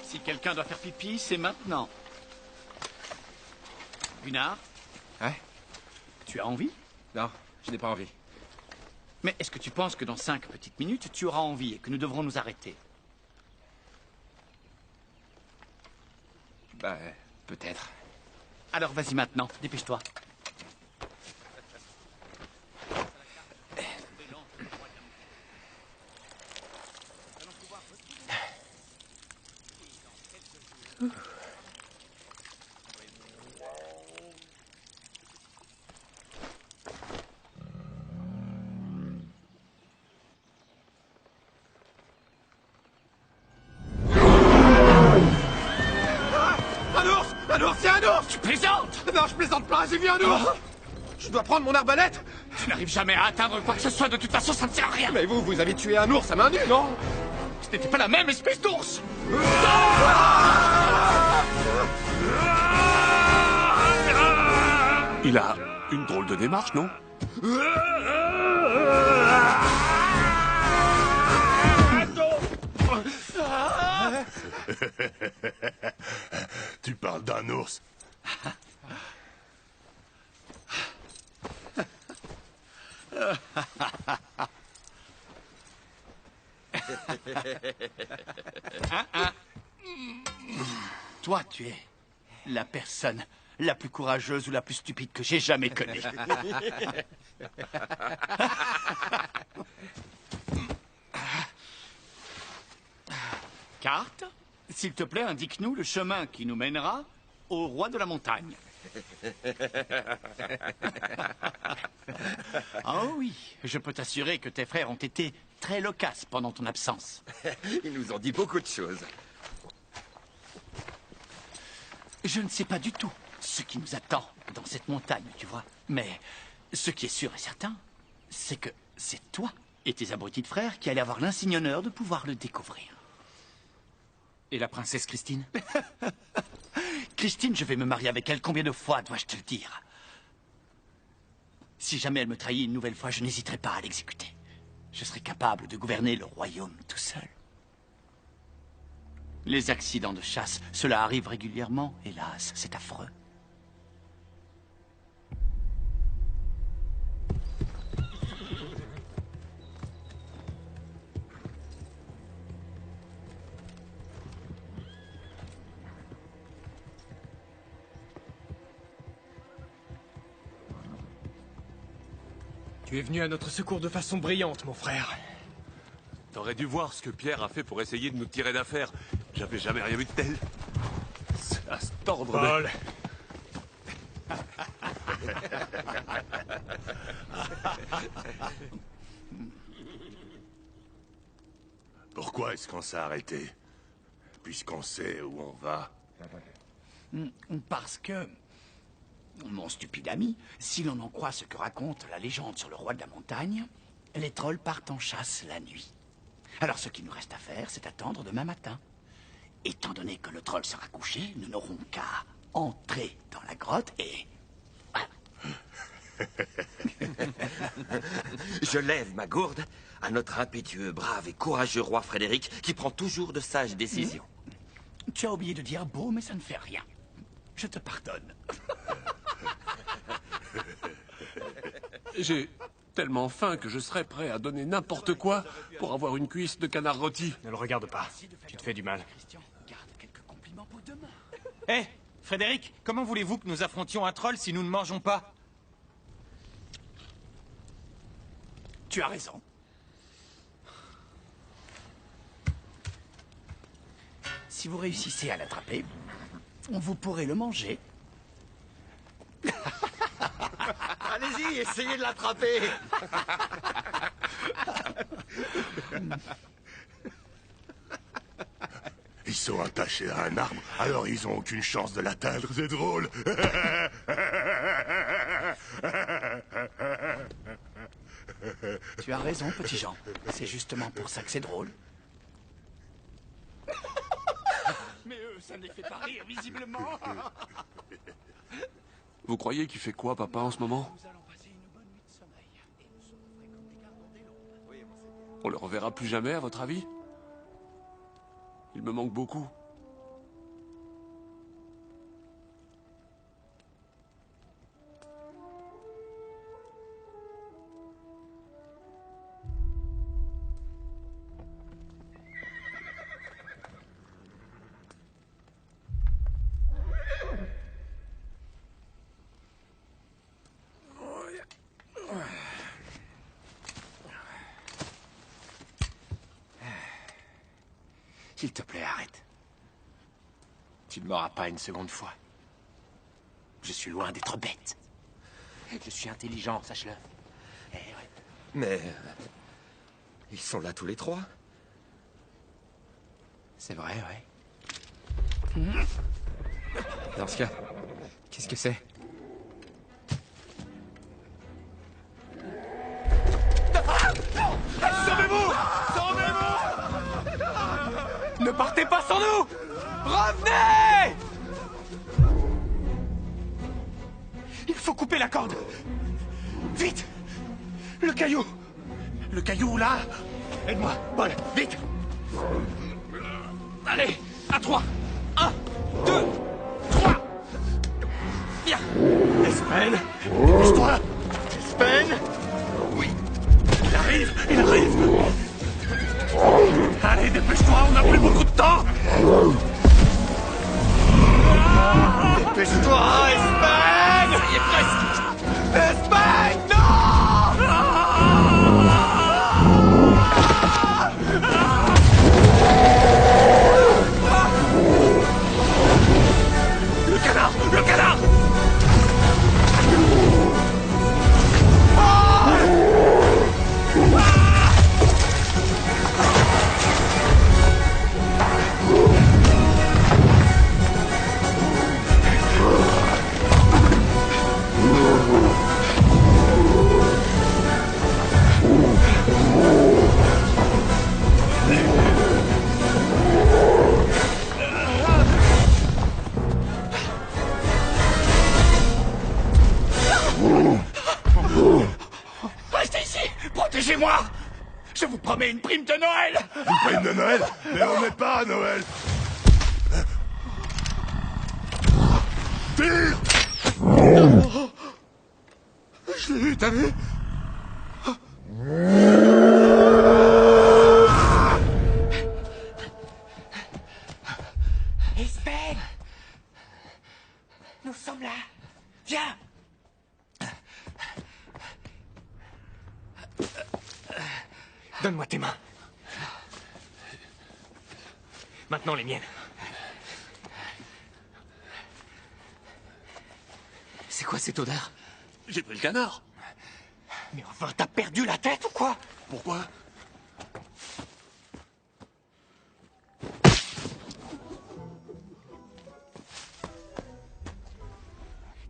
Si quelqu'un doit faire pipi, c'est maintenant. Gunnar? Ouais? Tu as envie? Non, je n'ai pas envie. Mais est-ce que tu penses que dans 5 petites minutes, tu auras envie et que nous devrons nous arrêter? Bah, peut-être. Alors vas-y maintenant, dépêche-toi. Un ours! Un ours, c'est un ours! Tu plaisantes! Non, je plaisante pas, j'ai vu un ours! Je dois prendre mon arbalète! Tu n'arrives jamais à atteindre quoi que ce soit, de toute façon ça ne sert à rien! Mais vous avez tué un ours à main nue, non? Ce n'était pas la même espèce d'ours! Il a une drôle de démarche, non? Tu parles d'un ours. Toi, tu es la personne la plus courageuse ou la plus stupide que j'ai jamais connue. Carte, s'il te plaît, indique-nous le chemin qui nous mènera au roi de la montagne. Oh oui, je peux t'assurer que tes frères ont été très loquaces pendant ton absence. Ils nous ont dit beaucoup de choses. Je ne sais pas du tout ce qui nous attend dans cette montagne, tu vois. Mais ce qui est sûr et certain, c'est que c'est toi et tes abrutis de frères qui allez avoir l'insigne honneur de pouvoir le découvrir. Et la princesse Christine? Christine, je vais me marier avec elle. Combien de fois dois-je te le dire? Si jamais elle me trahit une nouvelle fois, je n'hésiterai pas à l'exécuter. Je serai capable de gouverner le royaume tout seul. Les accidents de chasse, cela arrive régulièrement, hélas, c'est affreux. Tu es venu à notre secours de façon brillante, mon frère. T'aurais dû voir ce que Pierre a fait pour essayer de nous tirer d'affaire. J'avais jamais rien vu de tel. C'est à se tordre. Paul. Pourquoi est-ce qu'on s'est arrêté? Puisqu'on sait où on va. Parce que, mon stupide ami, si l'on en croit ce que raconte la légende sur le roi de la montagne, les trolls partent en chasse la nuit. Alors ce qu'il nous reste à faire, c'est attendre demain matin. Étant donné que le troll sera couché, nous n'aurons qu'à entrer dans la grotte et... Je lève ma gourde à notre impétueux, brave et courageux roi Frédéric qui prend toujours de sages décisions. Tu as oublié de dire beau, mais ça ne fait rien. Je te pardonne. J'ai tellement faim que je serais prêt à donner n'importe quoi pour avoir une cuisse de canard rôti. Ne le regarde pas. Tu te fais du mal. Garde quelques compliments pour demain. Hé, Frédéric, comment voulez-vous que nous affrontions un troll si nous ne mangeons pas? Tu as raison. Si vous réussissez à l'attraper, vous pourrez le manger. allez-y, essayez de l'attraper. Ils sont attachés à un arbre, alors ils ont aucune chance de l'atteindre, c'est drôle. Tu as raison, petit Jean. C'est justement pour ça que c'est drôle. Mais ça ne les fait pas rire, visiblement. Vous croyez qu'il fait quoi, papa, en ce moment? On le reverra plus jamais, à votre avis? Il me manque beaucoup. S'il te plaît, arrête. Tu ne m'auras pas une seconde fois. Je suis loin d'être bête. Je suis intelligent, sache-le. Eh ouais. Mais... ils sont là tous les trois. C'est vrai, ouais. Dans ce cas, qu'est-ce que c'est? Sauvez-vous! Sauvez-vous! Ne partez pas sans nous! Revenez! Il faut couper la corde! Vite! Le caillou! Le caillou, là! Aide-moi, Paul, vite! Allez, à 3! 1, 2, 3! Bien! Espen! Dépêche-toi! Espen! Oui! Il arrive! Il arrive! Allez, dépêche-toi, on n'a plus beaucoup de temps! Dépêche-toi, Espen! Ça y est, presque! Espen, Le canard! Le canard! Restez ici! Protégez-moi! Je vous promets une prime de Noël! Une prime de Noël? Mais on n'est pas à Noël! Tire! Je l'ai eu, t'as vu? Espen! Nous sommes là! Viens! Donne-moi tes mains. Maintenant les miennes. C'est quoi cette odeur? J'ai pris le canard. Mais enfin, t'as perdu la tête ou quoi? Pourquoi?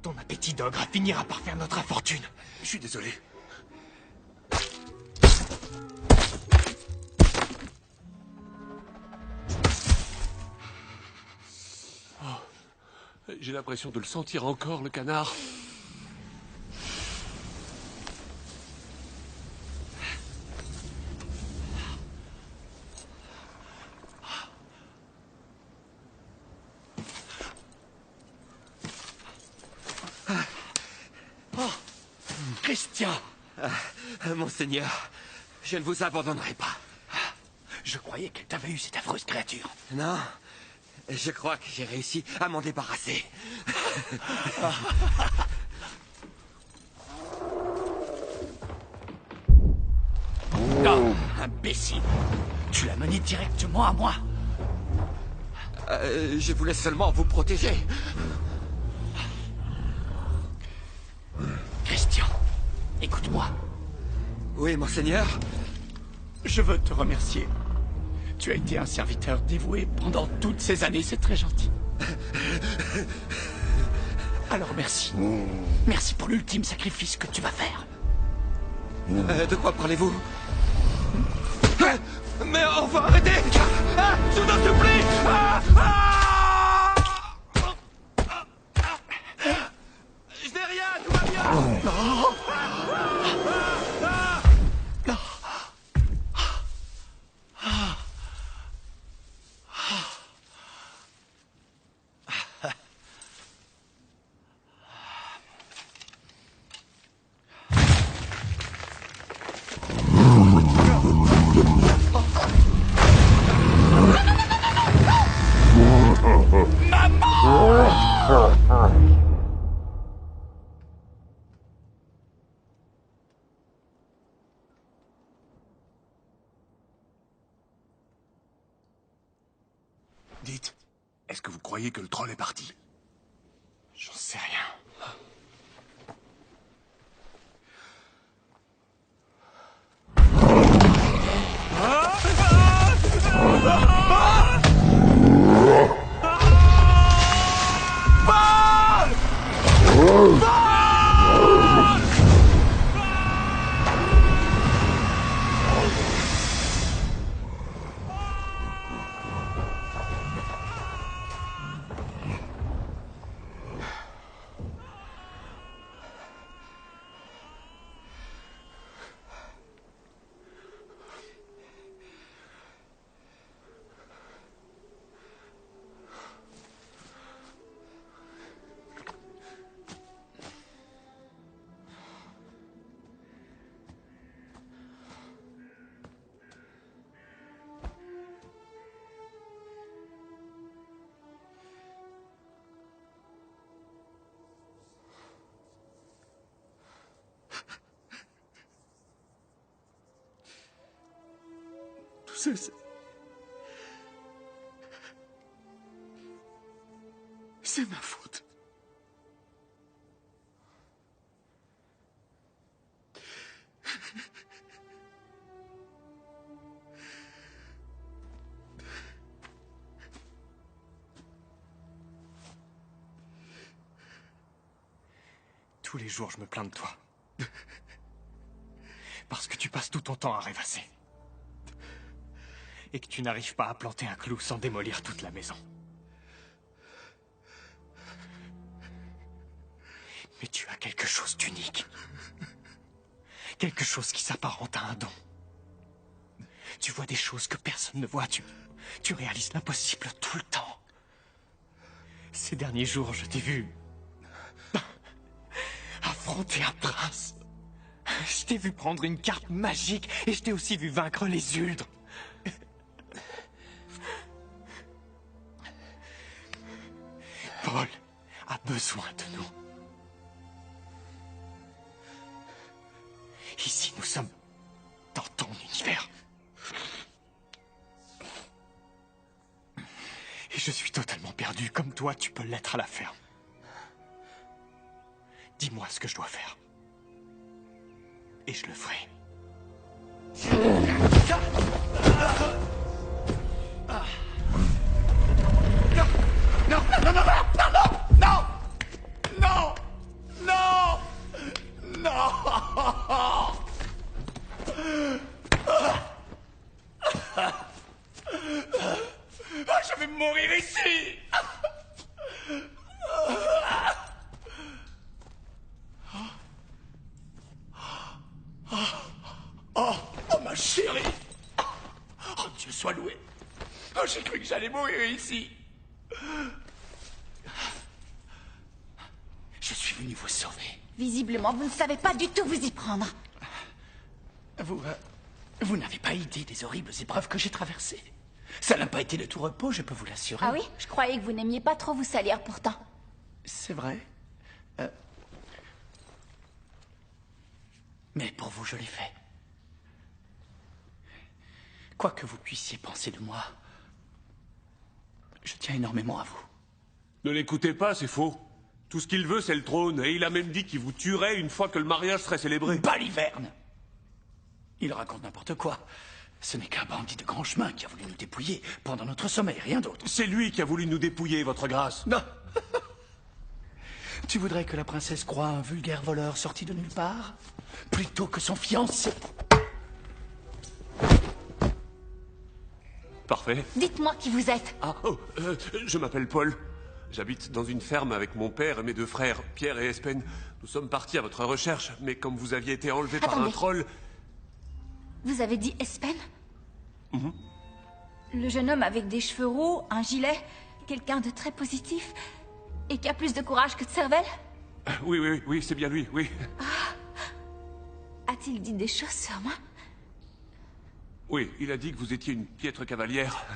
Ton appétit d'ogre finira par faire notre infortune. Je suis désolé. J'ai l'impression de le sentir encore, le canard. Christian! Monseigneur, je ne vous abandonnerai pas. Je croyais qu'elle t'avait eu, cette affreuse créature. Non, je crois que j'ai réussi à m'en débarrasser. Oh, imbécile! Tu l'as mené directement à moi. Je voulais seulement vous protéger. Christian, Écoute-moi. Oui, monseigneur. Je veux te remercier. Tu as été un serviteur dévoué pendant toutes ces années, c'est très gentil. Alors merci. Merci pour l'ultime sacrifice que tu vas faire. De quoi parlez-vous? Mais enfin, arrêtez! Je vous en supplie! Je n'ai rien, tout va bien! Non! Dites, est-ce que vous croyez que le troll est parti? J'en sais rien. Tout ça, c'est ma faute. Tous les jours, je me plains de toi. Parce que tu passes tout ton temps à rêvasser. Et que tu n'arrives pas à planter un clou sans démolir toute la maison. Mais tu as quelque chose d'unique. Quelque chose qui s'apparente à un don. Tu vois des choses que personne ne voit. Tu réalises l'impossible tout le temps. Ces derniers jours, je t'ai vu affronter un prince. Je t'ai vu prendre une carte magique et je t'ai aussi vu vaincre les Uldres. Paul a besoin de nous. Ici, nous sommes dans ton univers. Et je suis totalement perdu, comme toi, tu peux l'être à la ferme. Dis-moi ce que je dois faire. Et je le ferai. Non, non, non, non, non, non, non, non, non, non. Je vais mourir ici. Oh, ma chérie. Oh, Dieu soit loué. Oh, j'ai cru que j'allais mourir ici. Je suis venu vous sauver. Visiblement, vous ne savez pas du tout vous y prendre. Vous n'avez pas idée des horribles épreuves que j'ai traversées. Ça n'a pas été de tout repos, je peux vous l'assurer. Ah oui? Je croyais que vous n'aimiez pas trop vous salir pourtant. C'est vrai. Mais pour vous, je l'ai fait. Quoi que vous puissiez penser de moi, je tiens énormément à vous. Ne l'écoutez pas, c'est faux. Tout ce qu'il veut, c'est le trône, et il a même dit qu'il vous tuerait une fois que le mariage serait célébré. Baliverne! Il raconte n'importe quoi. Ce n'est qu'un bandit de grand chemin qui a voulu nous dépouiller pendant notre sommeil, rien d'autre. C'est lui qui a voulu nous dépouiller, votre grâce. Non. Tu voudrais que la princesse croie un vulgaire voleur sorti de nulle part, plutôt que son fiancé? Parfait. Dites-moi qui vous êtes. Ah, je m'appelle Paul. J'habite dans une ferme avec mon père et mes deux frères, Pierre et Espen. Nous sommes partis à votre recherche, mais comme vous aviez été enlevé par un troll... Vous avez dit Espen? Le jeune homme avec des cheveux roux, un gilet, quelqu'un de très positif, et qui a plus de courage que de cervelle? Oui, c'est bien lui, oui. A-t-il dit des choses sur moi? Oui, il a dit que vous étiez une piètre cavalière.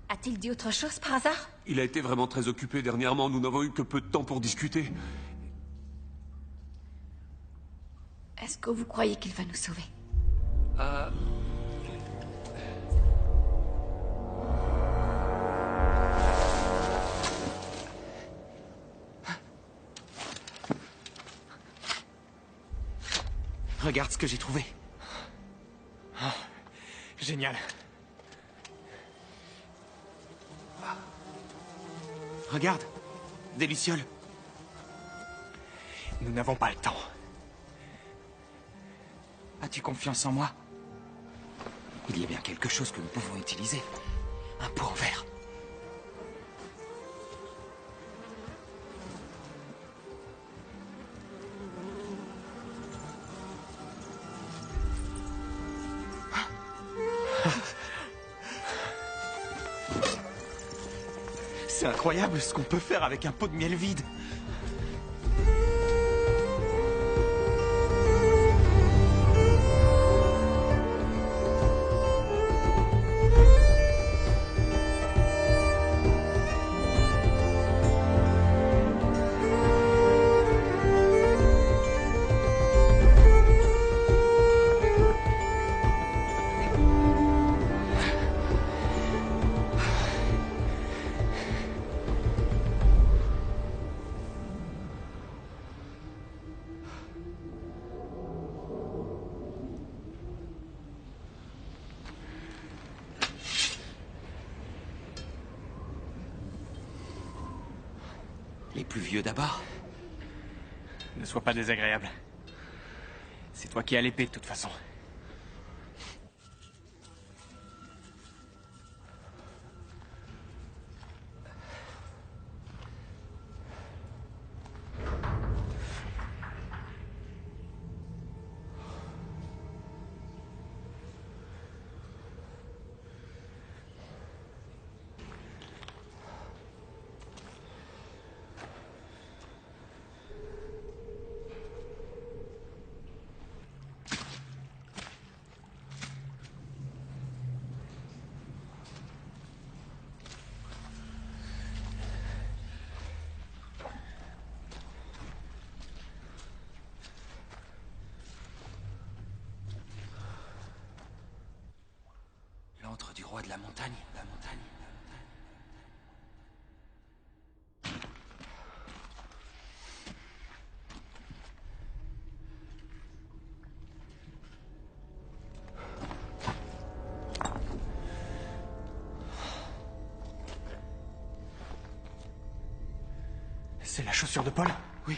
A-t-il dit autre chose par hasard? Il a été vraiment très occupé dernièrement, nous n'avons eu que peu de temps pour discuter. Est-ce que vous croyez qu'il va nous sauver? Regarde ce que j'ai trouvé. Oh, génial. Regarde, des lucioles. Nous n'avons pas le temps. As-tu confiance en moi? Il y a bien quelque chose que nous pouvons utiliser. Un pot en verre. C'est incroyable ce qu'on peut faire avec un pot de miel vide. Les plus vieux d'abord. Ne sois pas désagréable. C'est toi qui as l'épée de toute façon. L'antre du roi de la montagne. C'est la chaussure de Paul? Oui.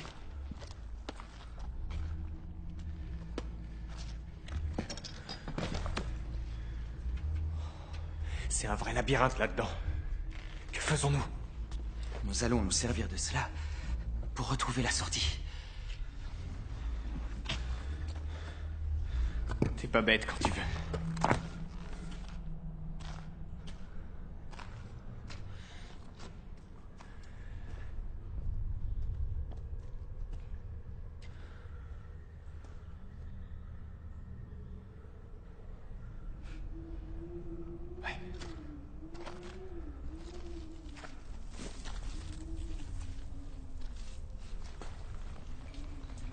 C'est un vrai labyrinthe là-dedans. Que faisons-nous? Nous allons nous servir de cela pour retrouver la sortie. T'es pas bête quand tu veux.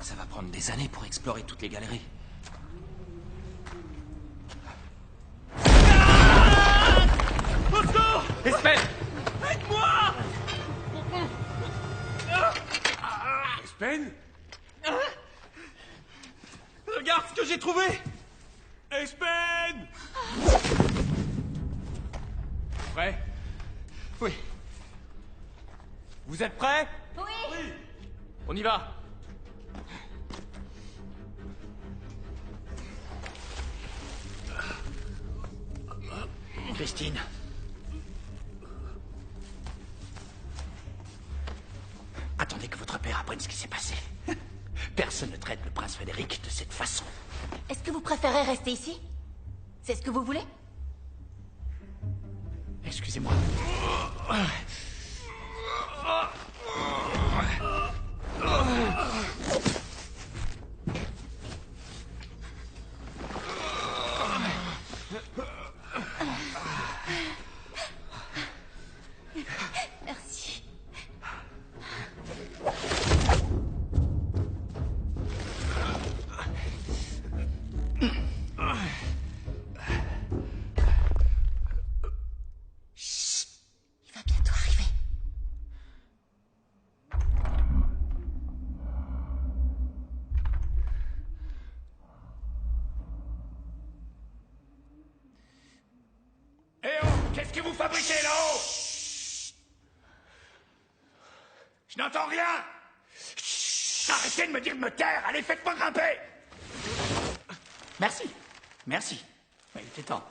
Ça va prendre des années pour explorer toutes les galeries. Au secours! Espen! Aide-moi! Espen? Regarde ce que j'ai trouvé! Espen! Prêt? Oui. Vous êtes prêts? Oui. On y va. Christine. Attendez que votre père apprenne ce qui s'est passé. Personne ne traite le prince Frédéric de cette façon. Est-ce que vous préférez rester ici? C'est ce que vous voulez? Excusez-moi. Merci. Chut, il va bientôt arriver. Eh oh, qu'est-ce que vous fabriquez là-haut? Je n'entends rien. Arrêtez de me dire de me taire. Allez, faites-moi grimper. Merci. Merci. Il était temps.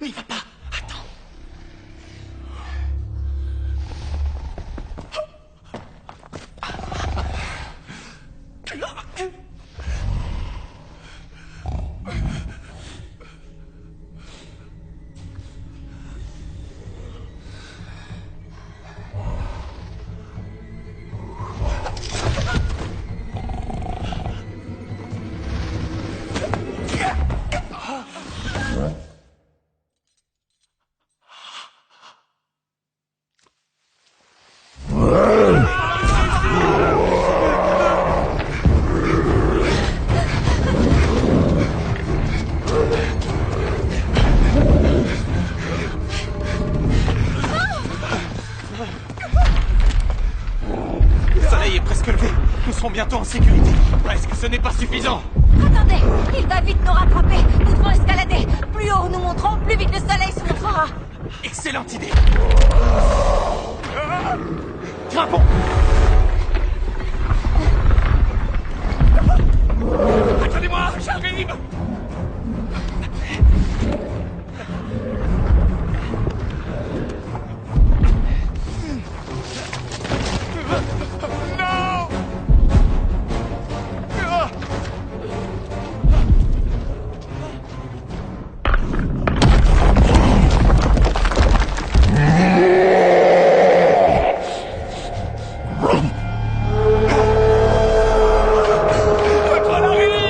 N'y va pas. Attends. Le soleil est presque levé. Nous serons bientôt en sécurité. Est-ce que ce n'est pas suffisant? Attendez, il va vite nous rattraper. Nous devons escalader. Plus haut nous montrons, plus vite le soleil se montrera. Excellente idée. Grimpons. Attendez-moi, j'arrive. Non. Votre l'arrivée.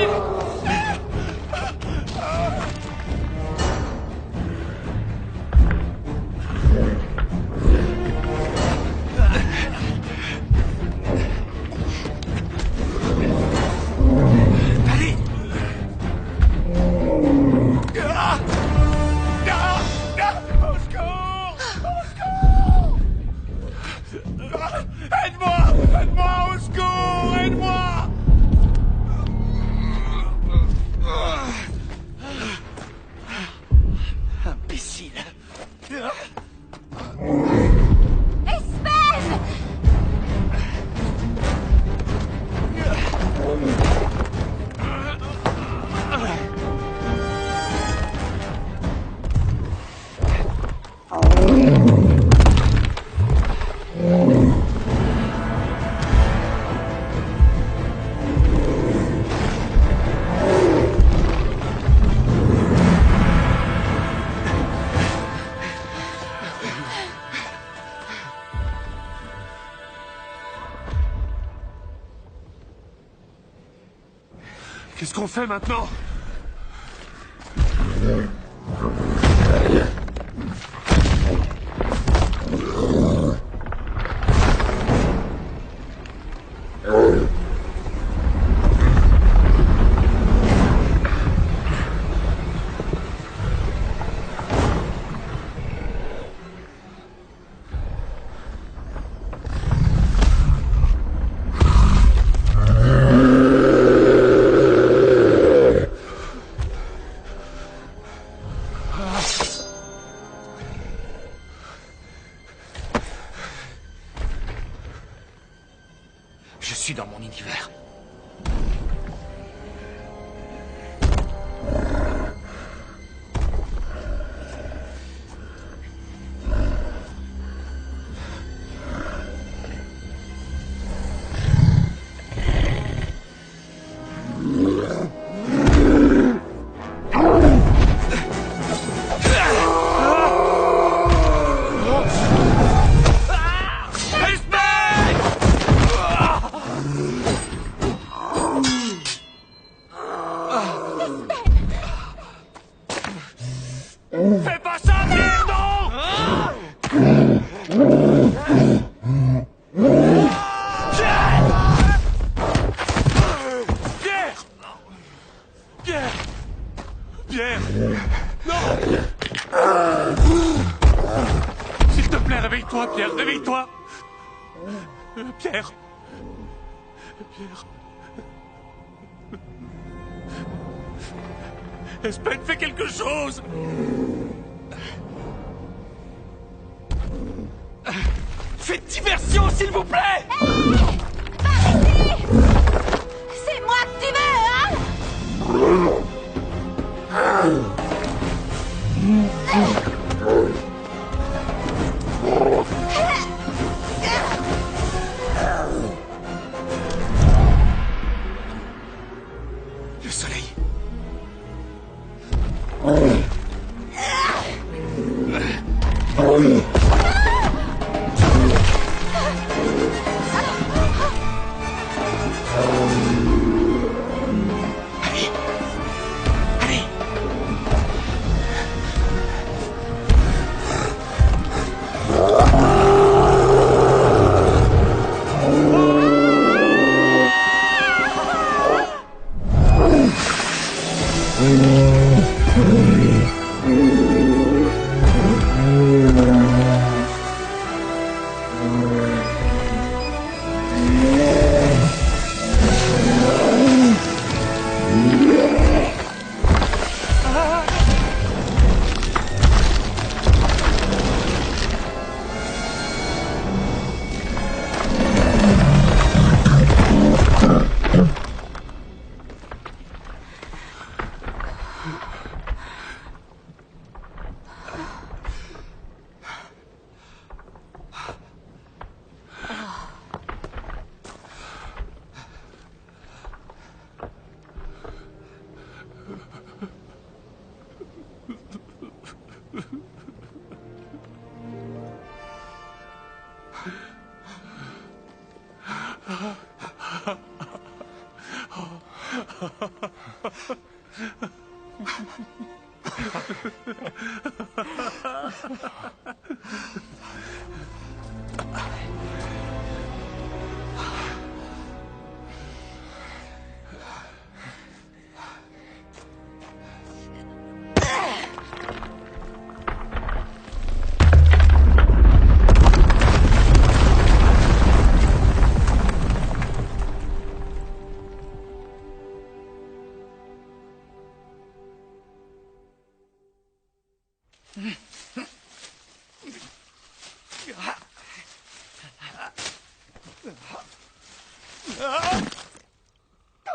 Qu'est-ce qu'on fait maintenant? Je suis dans mon univers. Fais pas ça, Pierre, non! Pierre! Pierre! Pierre! Non! S'il te plaît, réveille-toi, Pierre, réveille-toi! Pierre! Pierre! Espen, fais quelque chose! Faites diversion, s'il vous plaît! Hey! Par ici! C'est moi que tu veux, hein? Le soleil.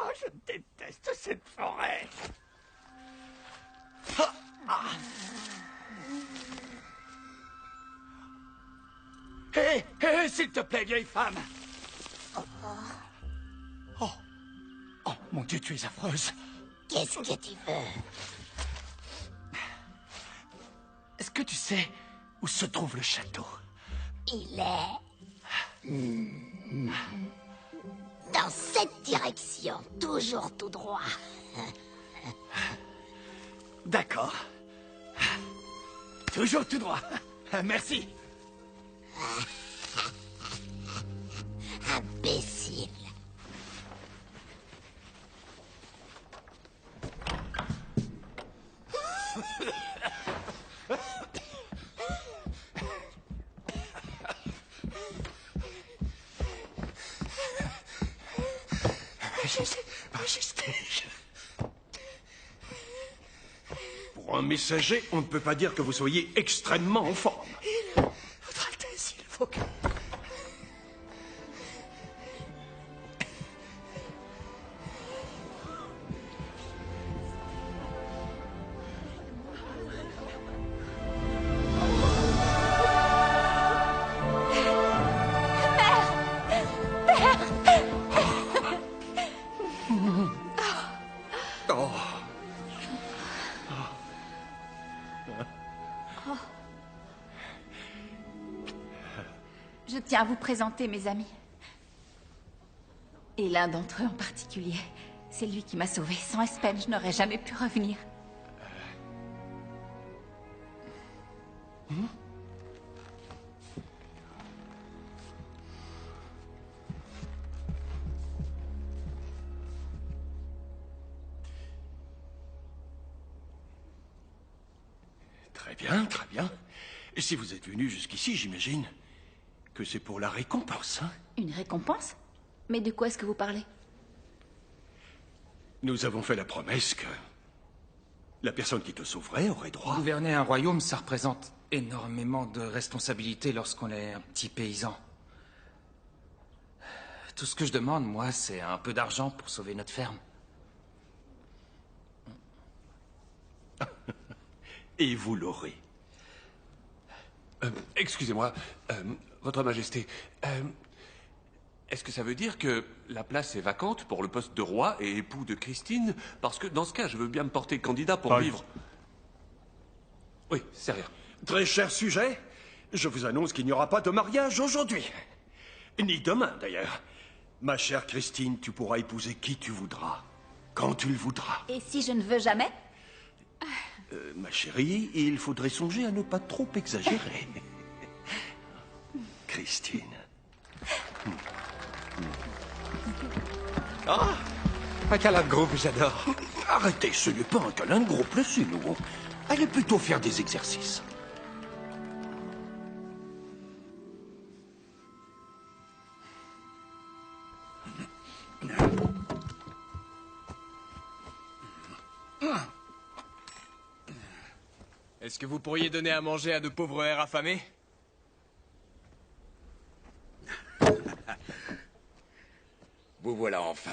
Oh, je déteste cette forêt. s'il te plaît, vieille femme. Oh. Oh, mon Dieu, tu es affreuse. Qu'est-ce que tu veux? Est-ce que tu sais où se trouve le château? Il est... dans cette direction, toujours tout droit. D'accord. Toujours tout droit. Merci. Imbécile. Majesté. Pour un messager, on ne peut pas dire que vous soyez extrêmement en forme. Votre Altesse, il faut que... Je tiens à vous présenter mes amis. Et l'un d'entre eux en particulier. C'est lui qui m'a sauvée. Sans Espen, je n'aurais jamais pu revenir. Très bien, très bien. Et si vous êtes venu jusqu'ici, j'imagine que c'est pour la récompense, hein? Une récompense? Mais de quoi est-ce que vous parlez? Nous avons fait la promesse que la personne qui te sauverait aurait droit. Gouverner un royaume, ça représente énormément de responsabilités lorsqu'on est un petit paysan. Tout ce que je demande, moi, c'est un peu d'argent pour sauver notre ferme. Et vous l'aurez. Excusez-moi, Votre Majesté, est-ce que ça veut dire que la place est vacante pour le poste de roi et époux de Christine? Parce que dans ce cas, je veux bien me porter candidat pour vivre... Oui, c'est rien. Très cher sujet, je vous annonce qu'il n'y aura pas de mariage aujourd'hui. Ni demain, d'ailleurs. Ma chère Christine, tu pourras épouser qui tu voudras, quand tu le voudras. Et si je ne veux jamais? Ma chérie, il faudrait songer à ne pas trop exagérer. Christine. Ah, un câlin de groupe, j'adore. Arrêtez, ce n'est pas un câlin de groupe, laissez-nous. Allez plutôt faire des exercices. Est-ce que vous pourriez donner à manger à de pauvres airs affamés? Vous voilà enfin.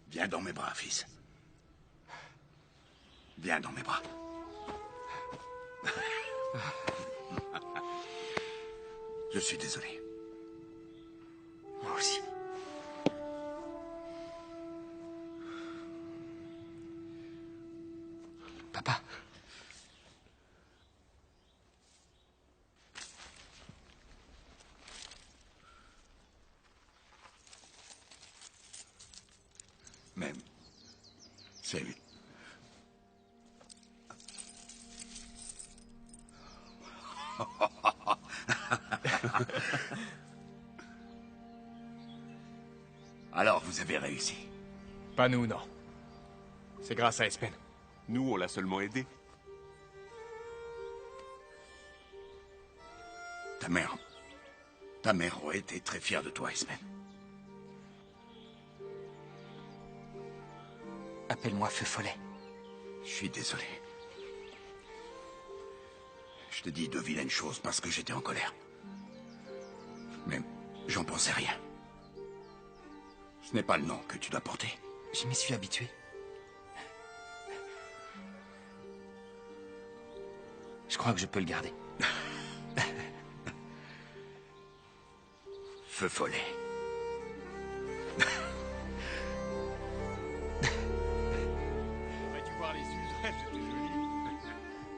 Viens dans mes bras, fils. Viens dans mes bras. Je suis désolé. Moi aussi. Papa. Même. Salut. Alors, vous avez réussi. Pas nous, non. C'est grâce à Espen. Nous, on l'a seulement aidé. Ta mère aurait été très fière de toi, Espen. Appelle-moi Feu Follet. Je suis désolé. Je te dis de vilaines choses parce que j'étais en colère. Mais j'en pensais rien. Ce n'est pas le nom que tu dois porter. Je m'y suis habitué. Je crois que je peux le garder. Feu follet. Vas-tu voir les Uzrel, c'était joli.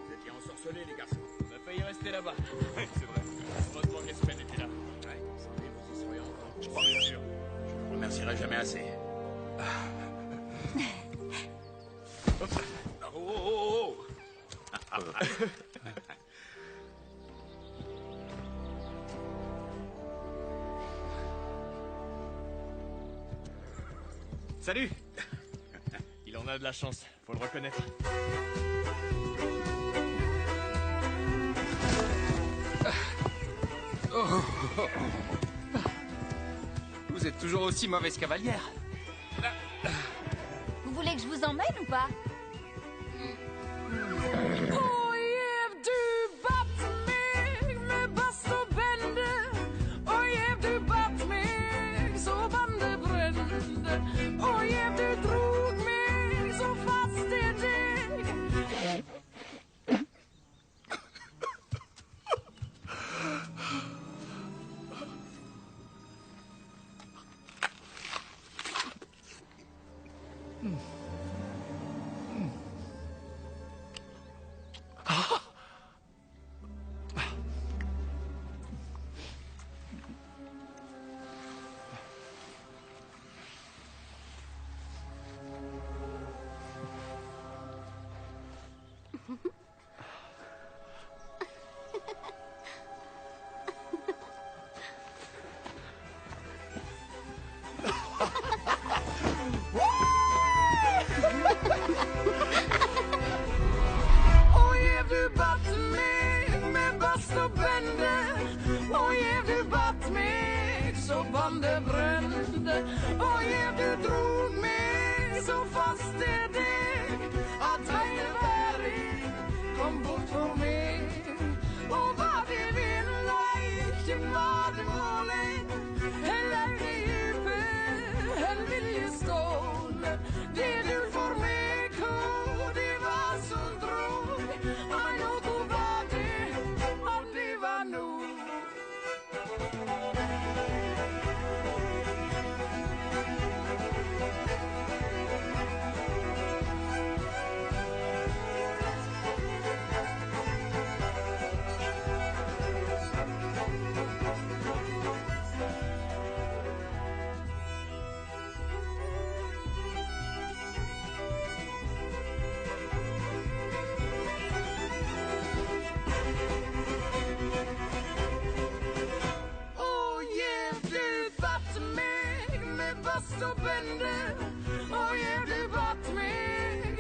Vous étiez ensorcelés, les garçons. On a failli rester là-bas. Ouais, c'est vrai. Heureusement qu'Espen était là. Ouais, sans lui, vous y seriez encore. Je crois bien sûr. Je ne vous remercierai jamais assez. Oh, oh, oh, oh. Salut. Il en a de la chance, faut le reconnaître. Vous êtes toujours aussi mauvaise cavalière. Vous voulez que je vous emmène ou pas?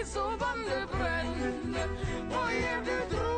Så vann det brände och ger du tro